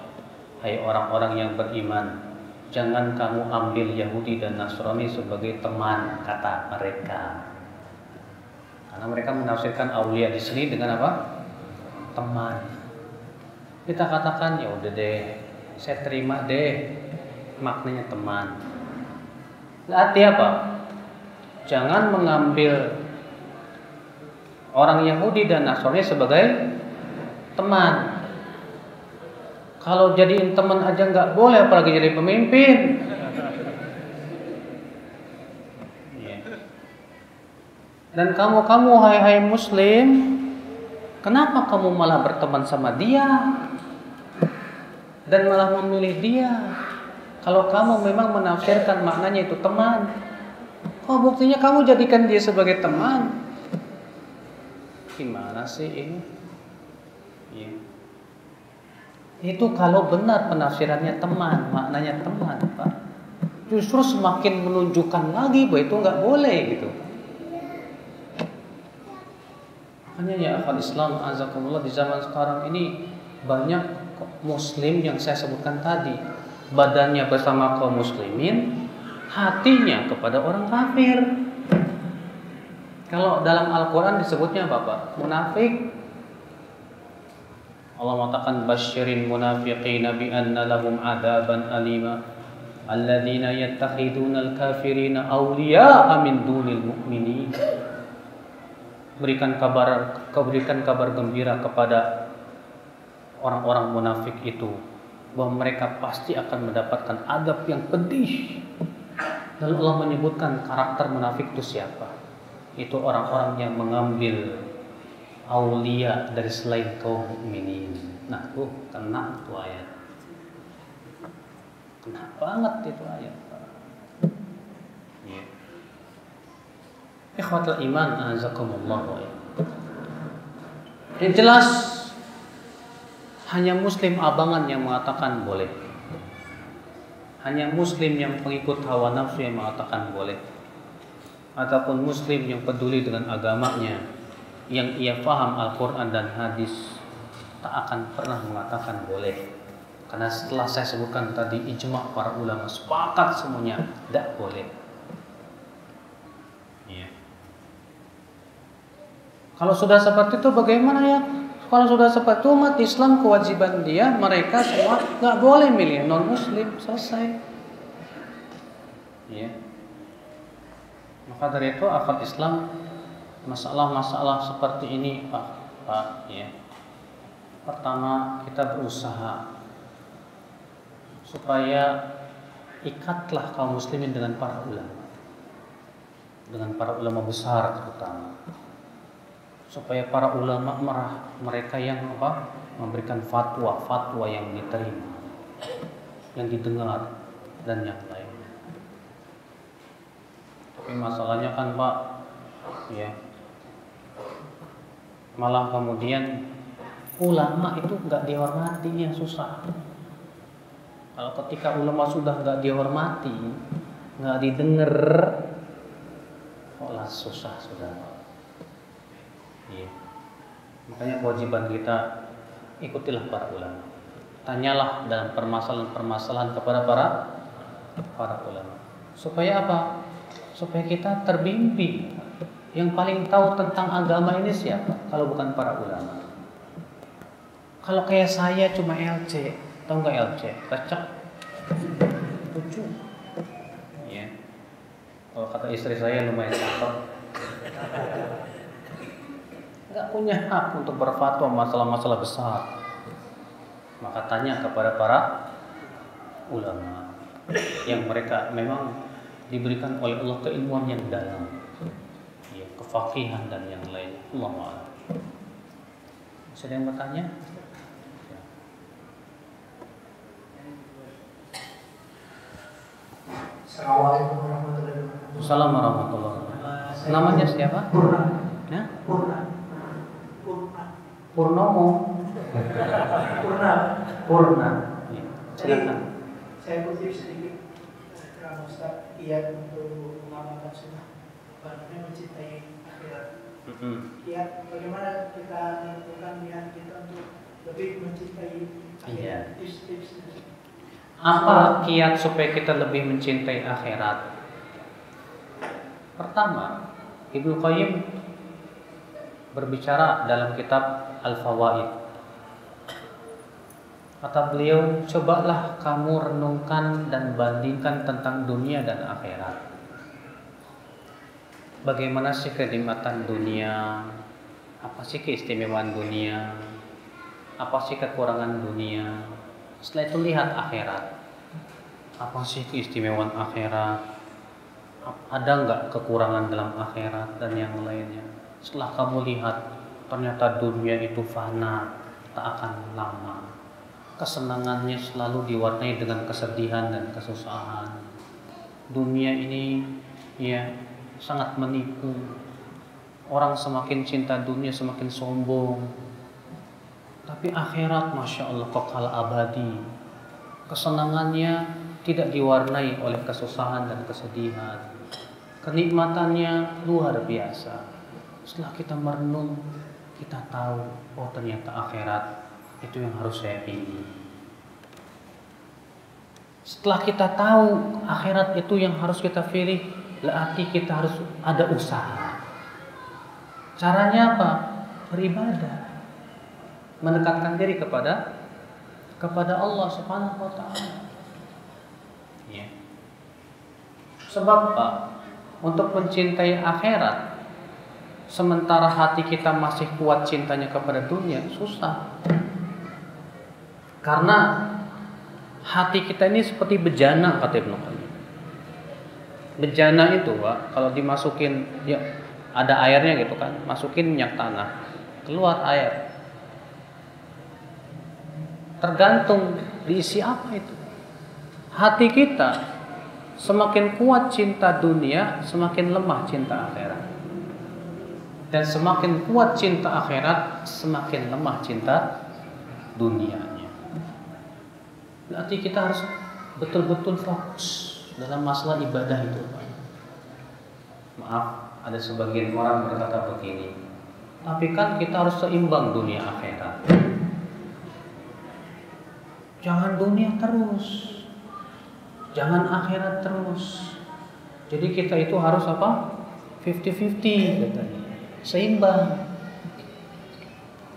Hai orang-orang yang beriman, jangan kamu ambil Yahudi dan Nasrani sebagai teman, kata mereka. Karena mereka menafsirkan aulia di sini dengan apa? Teman. Kita katakan ya udah deh, saya terima deh maknanya teman. Artinya apa? Jangan mengambil orang Yahudi dan Nasrani sebagai teman. Kalau jadiin teman aja nggak boleh, apalagi jadi pemimpin. Dan kamu hai muslim, kenapa kamu malah berteman sama dia dan malah memilih dia? Kalau kamu memang menafsirkan maknanya itu teman, buktinya kamu jadikan dia sebagai teman. Gimana sih ini? Ya. Itu kalau benar penafsirannya teman, maknanya teman, Pak. Justru semakin menunjukkan lagi bahwa itu nggak boleh gitu. Makanya ya akhwat Islam azakumullah, di zaman sekarang ini banyak muslim yang saya sebutkan tadi, badannya bersama kaum muslimin, hatinya kepada orang kafir. Kalau dalam Al-Quran disebutnya apa Pak? Munafik. Allah mengatakan basyirin munafiqina bi anna lahum adzaban alima alladzina yattakhidunal kafirina awliya'a min dunil mu'minin. Berikan kabar gembira kepada orang-orang munafik itu bahwa mereka pasti akan mendapatkan azab yang pedih. Lalu Allah menyebutkan karakter munafik itu siapa? Itu orang-orang yang mengambil aulia dari selain kaum mukminin. Nah, kena itu ayat. Kena banget itu ayat. Ya. Ikhwatul iman azakumullah. Yang jelas hanya muslim abangan yang mengatakan boleh. Hanya muslim yang pengikut hawa nafsu yang mengatakan boleh. Ataupun muslim yang peduli dengan agamanya, yang ia faham Al-Quran dan hadis, tak akan pernah mengatakan boleh. Karena setelah saya sebutkan tadi ijma' para ulama sepakat semuanya tidak boleh. Ya. Kalau sudah seperti itu bagaimana ya? Kalau sudah seperti itu umat Islam kewajiban dia, mereka semua nggak boleh milih non muslim, selesai. Ya. Maka dari itu akal Islam masalah-masalah seperti ini Pak ya. Pertama kita berusaha supaya ikatlah kaum muslimin dengan para ulama. Dengan para ulama besar terutama. Supaya para ulama mereka yang memberikan fatwa yang diterima, yang didengar dan yang lain. Tapi masalahnya kan Pak, ya, malah kemudian ulama itu nggak dihormati, yang susah. Kalau ketika ulama sudah nggak dihormati, nggak didengar, lah susah sudah. Ya. Makanya kewajiban kita ikutilah para ulama. Tanyalah dalam permasalahan kepada para ulama. Supaya apa? Supaya kita terbimbing. Yang paling tahu tentang agama ini siapa? Kalau bukan para ulama. Kalau kayak saya cuma LC, tahu nggak LC? Lecek, lucu. Ya. Kalau kata istri saya lumayan cakep. Nggak punya hak untuk berfatwa masalah-masalah besar. Maka tanya kepada para ulama yang mereka memang diberikan oleh Allah keilmuan yang dalam, ya, kefaqihan dan yang lain. Allahu a'lam. Ada yang bertanya? Assalamualaikum warahmatullahi wabarakatuh. Assalamualaikum warahmatullahi wabarakatuh. Namanya siapa? Purna. Ya? Purna. Purnomo. Purna. Ya. Silakan. Saya kutip sedikit karena Ustaz kiat untuk mengamalkan sunnah, bagaimana mencintai akhirat. Kiat bagaimana kita menentukan niat kita untuk lebih mencintai akhirat. Tips-tips. Apa kiat supaya kita lebih mencintai akhirat? Pertama, Ibnu Qayyim berbicara dalam kitab Al-Fawaid. Kata beliau, cobalah kamu renungkan dan bandingkan tentang dunia dan akhirat. Bagaimana sih kenikmatan dunia? Apa sih keistimewaan dunia? Apa sih kekurangan dunia? Setelah itu lihat akhirat. Apa sih keistimewaan akhirat? ada nggak kekurangan dalam akhirat dan yang lainnya. Setelah kamu lihat ternyata dunia itu fana, tak akan lama. Kesenangannya selalu diwarnai dengan kesedihan dan kesusahan. Dunia ini ya sangat menipu. Orang semakin cinta dunia semakin sombong. Tapi akhirat Masya Allah kekal abadi. Kesenangannya tidak diwarnai oleh kesusahan dan kesedihan. Kenikmatannya luar biasa. Setelah kita merenung, kita tahu, oh ternyata akhirat itu yang harus saya pilih. Setelah kita tahu akhirat itu yang harus kita pilih, berarti kita harus ada usaha. Caranya apa? Beribadah, mendekatkan diri kepada Allah Subhanahu wa taala. Ya. Sebab Pak, untuk mencintai akhirat sementara hati kita masih kuat cintanya kepada dunia, susah. Karena hati kita ini seperti bejana, kata Ibnu Qayyim. Bejana itu Pak, kalau dimasukin ya ada airnya gitu kan, masukin minyak tanah, keluar air. Tergantung diisi apa itu. Hati kita semakin kuat cinta dunia, semakin lemah cinta akhirat. Dan semakin kuat cinta akhirat, semakin lemah cinta dunianya. Berarti kita harus betul-betul fokus dalam masalah ibadah itu. Maaf, ada sebagian orang berkata begini, tapi kan kita harus seimbang dunia akhirat. Jangan dunia terus, jangan akhirat terus. Jadi kita itu harus apa? 50-50 katanya, seimbang.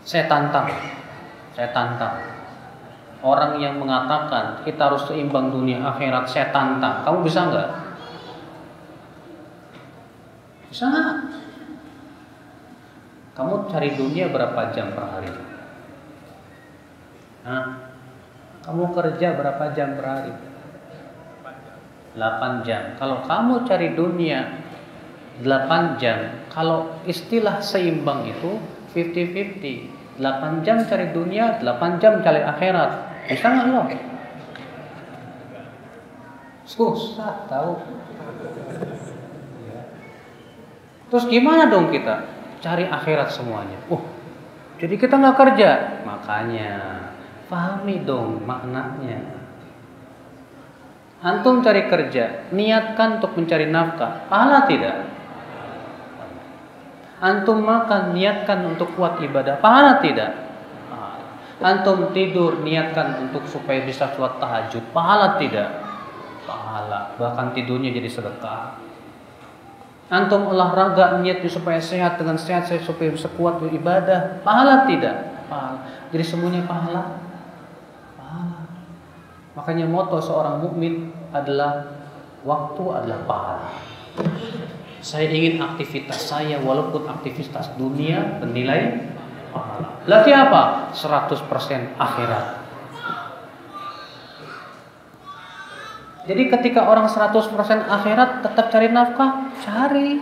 Saya tantang orang yang mengatakan kita harus seimbang dunia akhirat. Saya tantang, kamu bisa nggak? Bisa nggak? Kamu cari dunia berapa jam per hari? Hah? Kamu kerja berapa jam per hari? 8 jam. Kalau kamu cari dunia 8 jam, kalau istilah seimbang itu 50-50. 8 jam cari dunia, 8 jam cari akhirat. Bisa nggak lo? Susah tahu. Terus gimana dong kita cari akhirat semuanya? Jadi kita nggak kerja. Makanya pahami dong maknanya. Antum cari kerja, niatkan untuk mencari nafkah, pahala tidak? Antum makan, niatkan untuk kuat ibadah, pahala tidak? Pahala. Antum tidur, niatkan untuk supaya bisa sholat tahajud, pahala tidak? Pahala. Bahkan tidurnya jadi sedekah. Antum olahraga, niatnya supaya sehat, dengan sehat saya supaya bisa kuat beribadah, pahala tidak? Pahala. Jadi semuanya pahala. Makanya moto seorang mukmin adalah waktu adalah pahala. Saya ingin aktivitas saya walaupun aktivitas dunia bernilai pahala. Berarti apa? 100% akhirat. Jadi ketika orang 100% akhirat tetap cari nafkah, cari.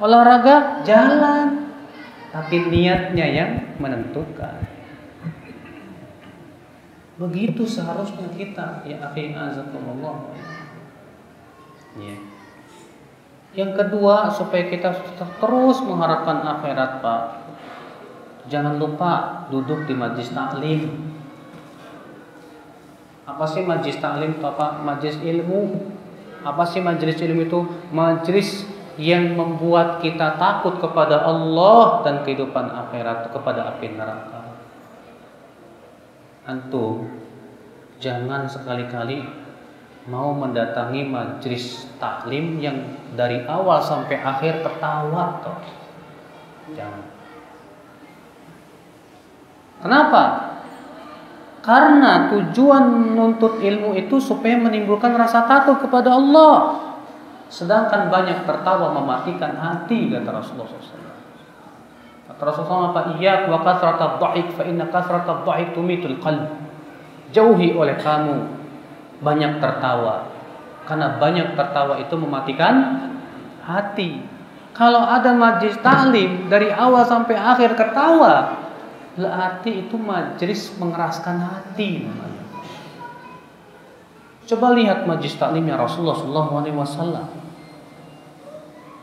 Olahraga, jalan. Tapi niatnya yang menentukan. Begitu seharusnya kita, ya akhi azakumullah. Ya. Yang kedua, supaya kita terus mengharapkan akhirat, Pak, jangan lupa duduk di majlis taklim. Apa sih majlis taklim itu apa? Majlis ilmu. Apa sih majlis ilmu itu? Majlis yang membuat kita takut kepada Allah dan kehidupan akhirat, kepada api neraka. Antum jangan sekali-kali mau mendatangi majelis taklim yang dari awal sampai akhir ketawa toh. Jangan. Kenapa? Karena tujuan menuntut ilmu itu supaya menimbulkan rasa takut kepada Allah. Sedangkan banyak tertawa mematikan hati, kata Rasulullah SAW. Rasulullah apa? Iyyak wa kasratad dhahik fa inna kasratad dhahik tumitul qalb. Jauhi oleh kamu banyak tertawa. Karena banyak tertawa itu mematikan hati. Kalau ada majlis taklim dari awal sampai akhir ketawa, berarti itu majlis mengeraskan hati namanya. Coba lihat majlis taklimnya Rasulullah SAW.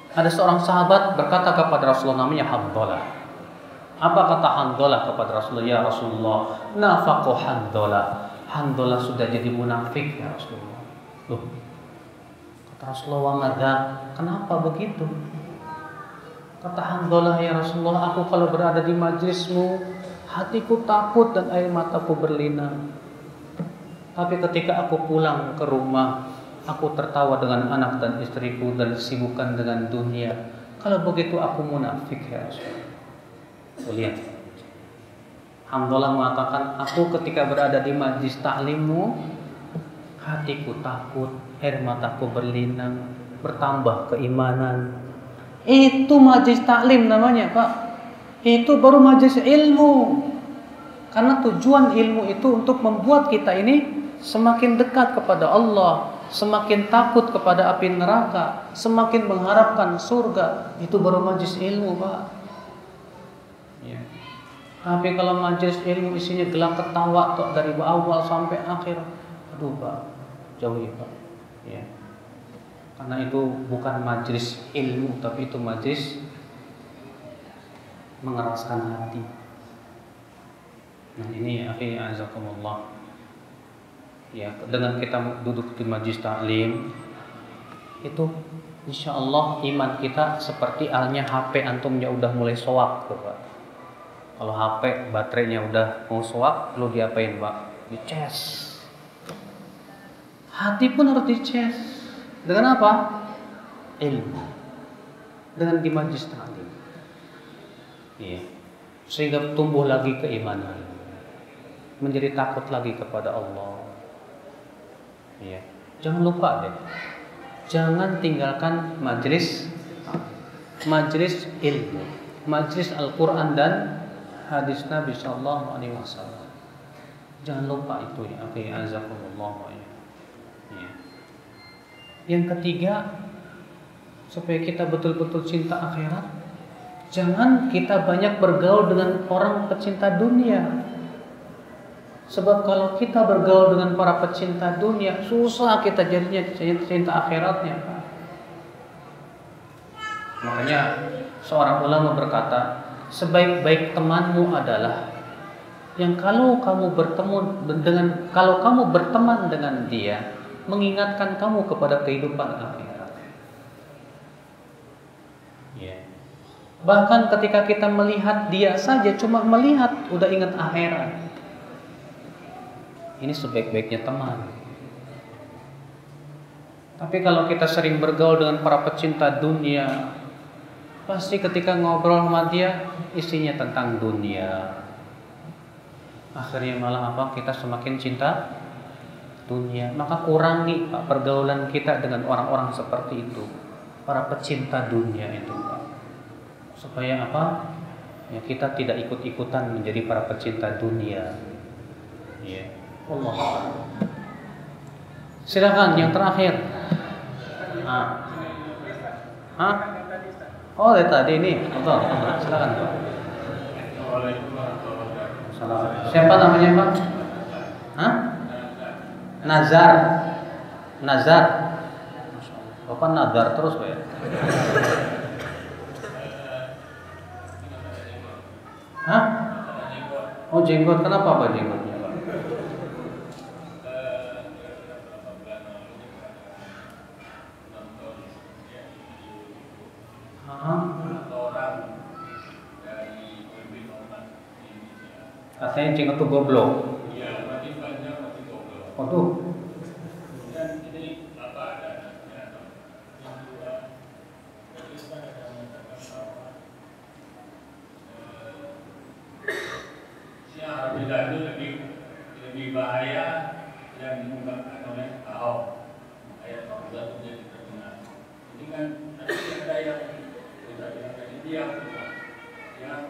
Ada seorang sahabat berkata kepada Rasulullah, namanya Hanzalah. Apa kata Hanzalah kepada Rasulullah? Ya Rasulullah, nafaqu Hanzalah. Hanzalah sudah jadi munafik ya Rasulullah. Loh, kata Rasulullah, wa madza? Kenapa begitu? Kata Hanzalah, ya Rasulullah, aku kalau berada di majlismu, hatiku takut dan air mataku berlinang. Tapi ketika aku pulang ke rumah, aku tertawa dengan anak dan istriku dan disibukkan dengan dunia. Kalau begitu aku munafik ya Rasulullah. Lihat, Hanzalah mengatakan, aku ketika berada di majlis taklimmu, hatiku takut, air mataku berlinang, bertambah keimanan. Itu majlis taklim namanya, Pak. Itu baru majlis ilmu. Karena tujuan ilmu itu untuk membuat kita ini semakin dekat kepada Allah, semakin takut kepada api neraka, semakin mengharapkan surga. Itu baru majlis ilmu, Pak. Ya. Tapi kalau majlis ilmu isinya gelak ketawa tuh dari awal sampai akhir, aduh Pak, jauh ya Pak. Ya. Karena itu bukan majlis ilmu, tapi itu majlis mengeraskan hati. Nah ini akhi azakumullah. Ya, dengan kita duduk di majlis taklim itu insya Allah iman kita seperti halnya HP antumnya udah mulai soak tuh, Pak. Kalau HP baterainya udah mau soak, perlu diapain Pak? Dicas. Hati pun harus dicas. Dengan apa? Ilmu. Dengan di majlis taklim. Iya. Sehingga tumbuh lagi keimanan. Menjadi takut lagi kepada Allah. Iya. Jangan lupa deh. Jangan tinggalkan majlis ilmu, majlis Al-Qur'an dan hadis Nabi sallallahu alaihi wasallam. Jangan lupa itu ya, akhi azakumullah ya. Yang ketiga, supaya kita betul-betul cinta akhirat, jangan kita banyak bergaul dengan orang pecinta dunia. Sebab kalau kita bergaul dengan para pecinta dunia, susah kita jadinya cinta akhiratnya. Makanya seorang ulama berkata, sebaik-baik temanmu adalah yang kalau kamu berteman dengan dia, mengingatkan kamu kepada kehidupan akhirat. Yeah. Bahkan ketika kita melihat dia saja, cuma melihat udah ingat akhirat. Ini sebaik-baiknya teman. Tapi kalau kita sering bergaul dengan para pecinta dunia, pasti ketika ngobrol sama dia isinya tentang dunia. Akhirnya malah apa? Kita semakin cinta dunia. Maka kurangi Pak pergaulan kita dengan orang-orang seperti itu, para pecinta dunia itu Pak. Supaya apa? Ya kita tidak ikut-ikutan menjadi para pecinta dunia. Ya. Allah. Silakan yang terakhir. Oh, dari tadi ini. Betul. Silakan Pak. Siapa namanya Pak? Nazar. Bapak nazar terus Pak ya. Oh jenggot, kenapa Pak jenggotnya Pak? Katanya jenggot tuh goblok. Iya, berarti banyak berarti goblok. Waduh. Dan ini apa adanya? Yang kedua, Islam ada mengatakan bahwa siar beda itu lebih bahaya yang diungkapkan oleh Ahok. Ayat 41 menjadi terkenal. Ini kan ada yang kita bilang tadi yang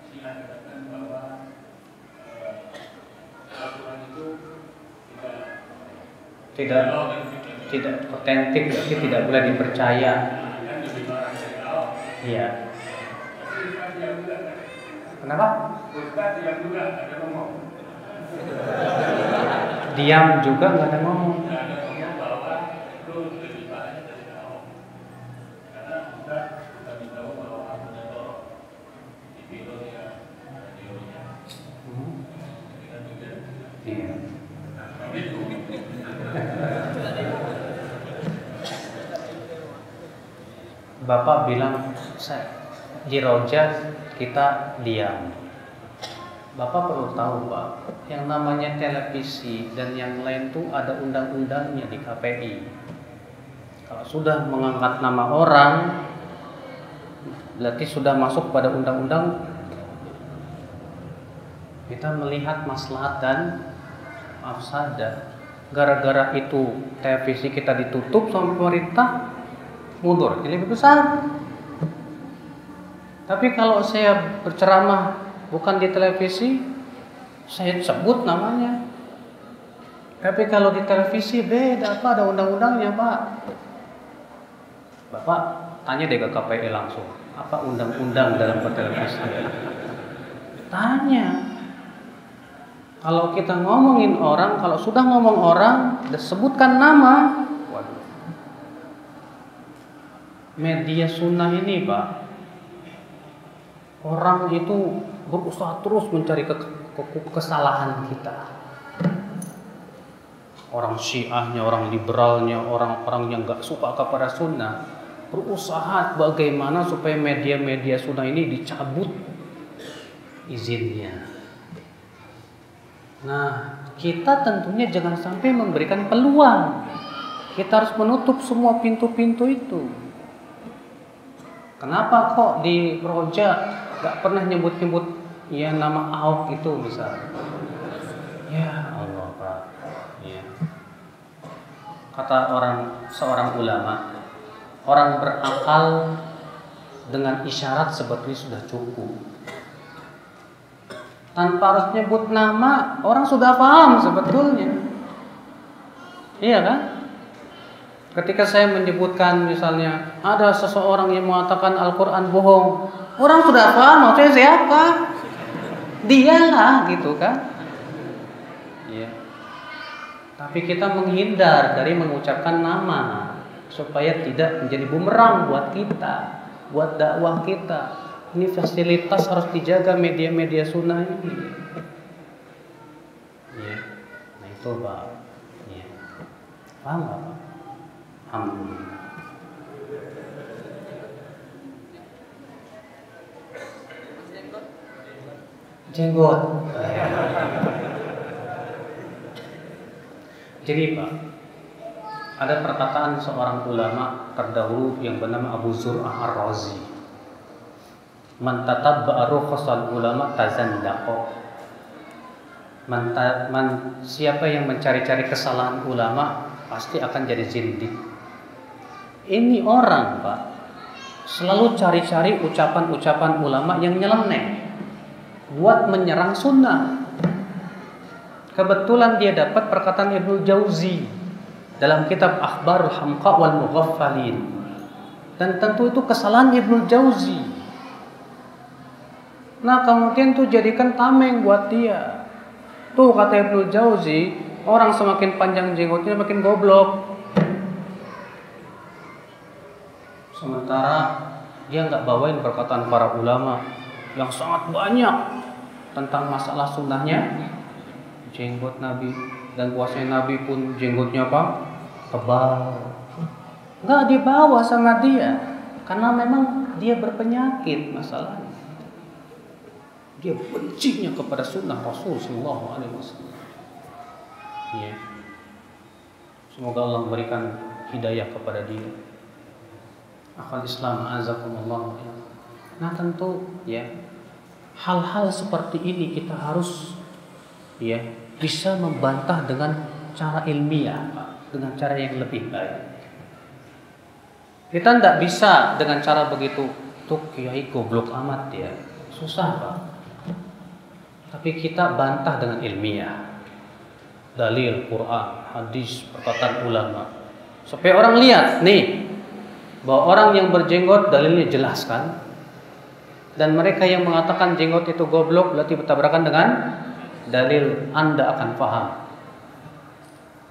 siar katakan bahwa Al-Quran itu tidak tidak otentik, berarti tidak boleh dipercaya. Kan lebih orang dari awam. Iya. Ustaz yang juga kan. Kenapa? Ustaz yang juga ada ngomong. Diam juga nggak ada ngomong. Ada ngomong bahwa itu lebih bahaya dari awam. Karena Ustaz kami tahu bahwa aku dorong di videonya, radionya. Kan begitu. Iya. Itu. Bapak bilang di Roja kita diam. Bapak perlu tahu Pak, yang namanya televisi dan yang lain tuh ada undang-undangnya di KPI. Kalau sudah mengangkat nama orang, berarti sudah masuk pada undang-undang. Kita melihat maslahat dan mafsadah. Gara-gara itu televisi kita ditutup sama pemerintah, mundur jadi lebih besar. Tapi kalau saya berceramah bukan di televisi, saya sebut namanya. Tapi kalau di televisi beda, apa ada undang-undangnya Pak. Bapak tanya deh ke KPI langsung, apa undang-undang dalam bertelevisi? Tanya. Kalau kita ngomongin orang, kalau sudah ngomong orang, disebutkan nama, waduh. Media sunnah ini Pak, orang itu berusaha terus mencari kesalahan kita. Orang Syiahnya, orang liberalnya, orang-orang yang gak suka kepada sunnah berusaha bagaimana supaya media-media sunnah ini dicabut izinnya. Nah, kita tentunya jangan sampai memberikan peluang. Kita harus menutup semua pintu-pintu itu. Kenapa kok di Roja gak pernah nyebut-nyebut ya nama Ahok itu misalnya? Ya Allah Pak. Ya. Kata seorang ulama, orang berakal dengan isyarat sebetulnya sudah cukup. Tanpa harus nyebut nama, orang sudah paham sebetulnya. Iya kan? Ketika saya menyebutkan misalnya ada seseorang yang mengatakan Al-Quran bohong, orang sudah paham maksudnya siapa? Dialah gitu kan? Iya. Tapi kita menghindar dari mengucapkan nama supaya tidak menjadi bumerang buat kita, buat dakwah kita. Ini fasilitas harus dijaga media-media sunnah ini. Ya, nah itu Pak. Ya. Paham nggak Pak? Alhamdulillah. Jenggot. Jadi Pak, ada perkataan seorang ulama terdahulu yang bernama Abu Zur'ah Ar-Razi. Man tatabba'a rukhsal ulama tazandaqa. Siapa yang mencari-cari kesalahan ulama pasti akan jadi zindik. Ini orang Pak selalu cari-cari ucapan-ucapan ulama yang nyeleneh buat menyerang sunnah. Kebetulan dia dapat perkataan Ibnu Jauzi dalam kitab Akhbarul Hamqa wal Mughaffalin. Dan tentu itu kesalahan Ibnu Jauzi. Nah kemudian tuh jadikan tameng buat dia. Tuh kata Ibnu Jauzi, orang semakin panjang jenggotnya makin goblok. Sementara dia nggak bawain perkataan para ulama yang sangat banyak tentang masalah sunnahnya jenggot Nabi, dan puasanya Nabi pun jenggotnya apa? Tebal. Nggak dibawa sama dia karena memang dia berpenyakit masalahnya. Dia bencinya kepada sunnah Rasul Sallallahu Alaihi Wasallam. Ya. Semoga Allah memberikan hidayah kepada dia. Akhal Islam azakumullah. Nah tentu ya hal-hal seperti ini kita harus ya bisa membantah dengan cara ilmiah, dengan cara yang lebih baik. Kita tidak bisa dengan cara begitu. Tuh kiai goblok amat ya, susah Pak. Tapi kita bantah dengan ilmiah, dalil, Quran, hadis, perkataan ulama, Supaya orang lihat nih bahwa orang yang berjenggot dalilnya jelas kan. Dan mereka yang mengatakan jenggot itu goblok berarti bertabrakan dengan dalil, Anda akan paham.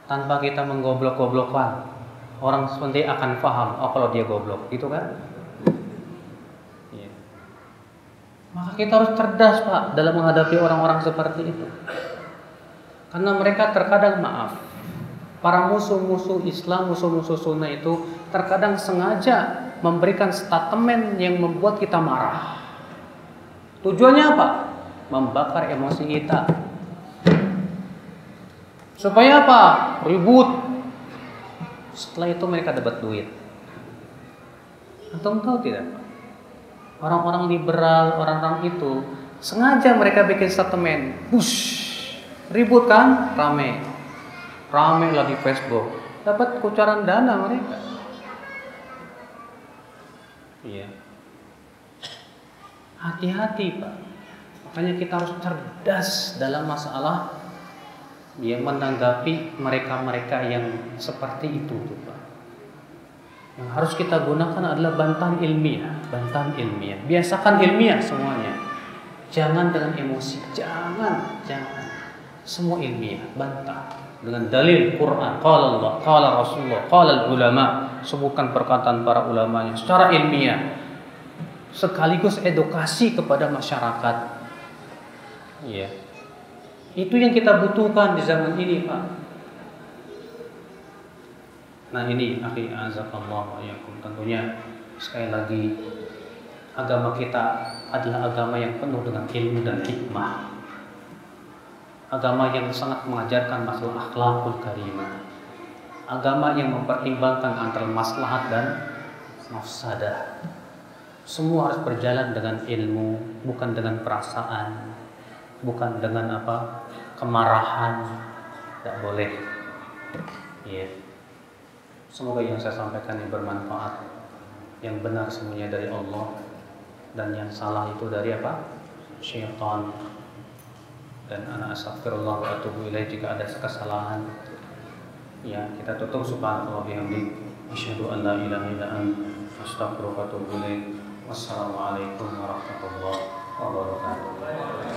Tanpa kita menggoblok-goblokkan, orang seperti akan paham kalau dia goblok, gitu kan? Ya. Maka kita harus cerdas, Pak, dalam menghadapi orang-orang seperti itu. Karena mereka terkadang, maaf, para musuh-musuh Islam, musuh-musuh sunnah itu terkadang sengaja memberikan statement yang membuat kita marah. Tujuannya apa? Membakar emosi kita. Supaya apa? Ribut. Setelah itu mereka dapat duit. Antum tahu tidak? Orang-orang liberal, orang-orang itu sengaja mereka bikin statement. Push. Ribut kan? Rame lah di Facebook. Dapat kucaran dana mereka. Iya. Hati-hati, Pak. Makanya kita harus cerdas dalam masalah menanggapi mereka-mereka yang seperti itu, Pak. Yang harus kita gunakan adalah bantahan ilmiah. Biasakan ilmiah semuanya. Jangan dengan emosi, jangan. Semua ilmiah, bantah dengan dalil Quran, qala Allah, qala Rasulullah, qala ulama, sebutkan perkataan para ulamanya secara ilmiah. Sekaligus edukasi kepada masyarakat. Iya. Itu yang kita butuhkan di zaman ini, Pak. Nah, ini akhi azakallah wa yakum, tentunya sekali lagi agama kita adalah agama yang penuh dengan ilmu dan hikmah. Agama yang sangat mengajarkan masalah akhlakul karimah. Agama yang mempertimbangkan antara maslahat dan mafsadah. Semua harus berjalan dengan ilmu, bukan dengan perasaan, bukan dengan kemarahan. Tidak boleh. Iya. Semoga yang saya sampaikan ini bermanfaat. Yang benar semuanya dari Allah, dan yang salah itu dari syaitan. Dan ana astagfirullah wa atubu ilaih jika ada kesalahan. Ya, kita tutup subhanallah bihamdi. Asyhadu an la ilaha illa anta astaghfiruka wa atubu ilaih. Wassalamualaikum warahmatullahi wabarakatuh.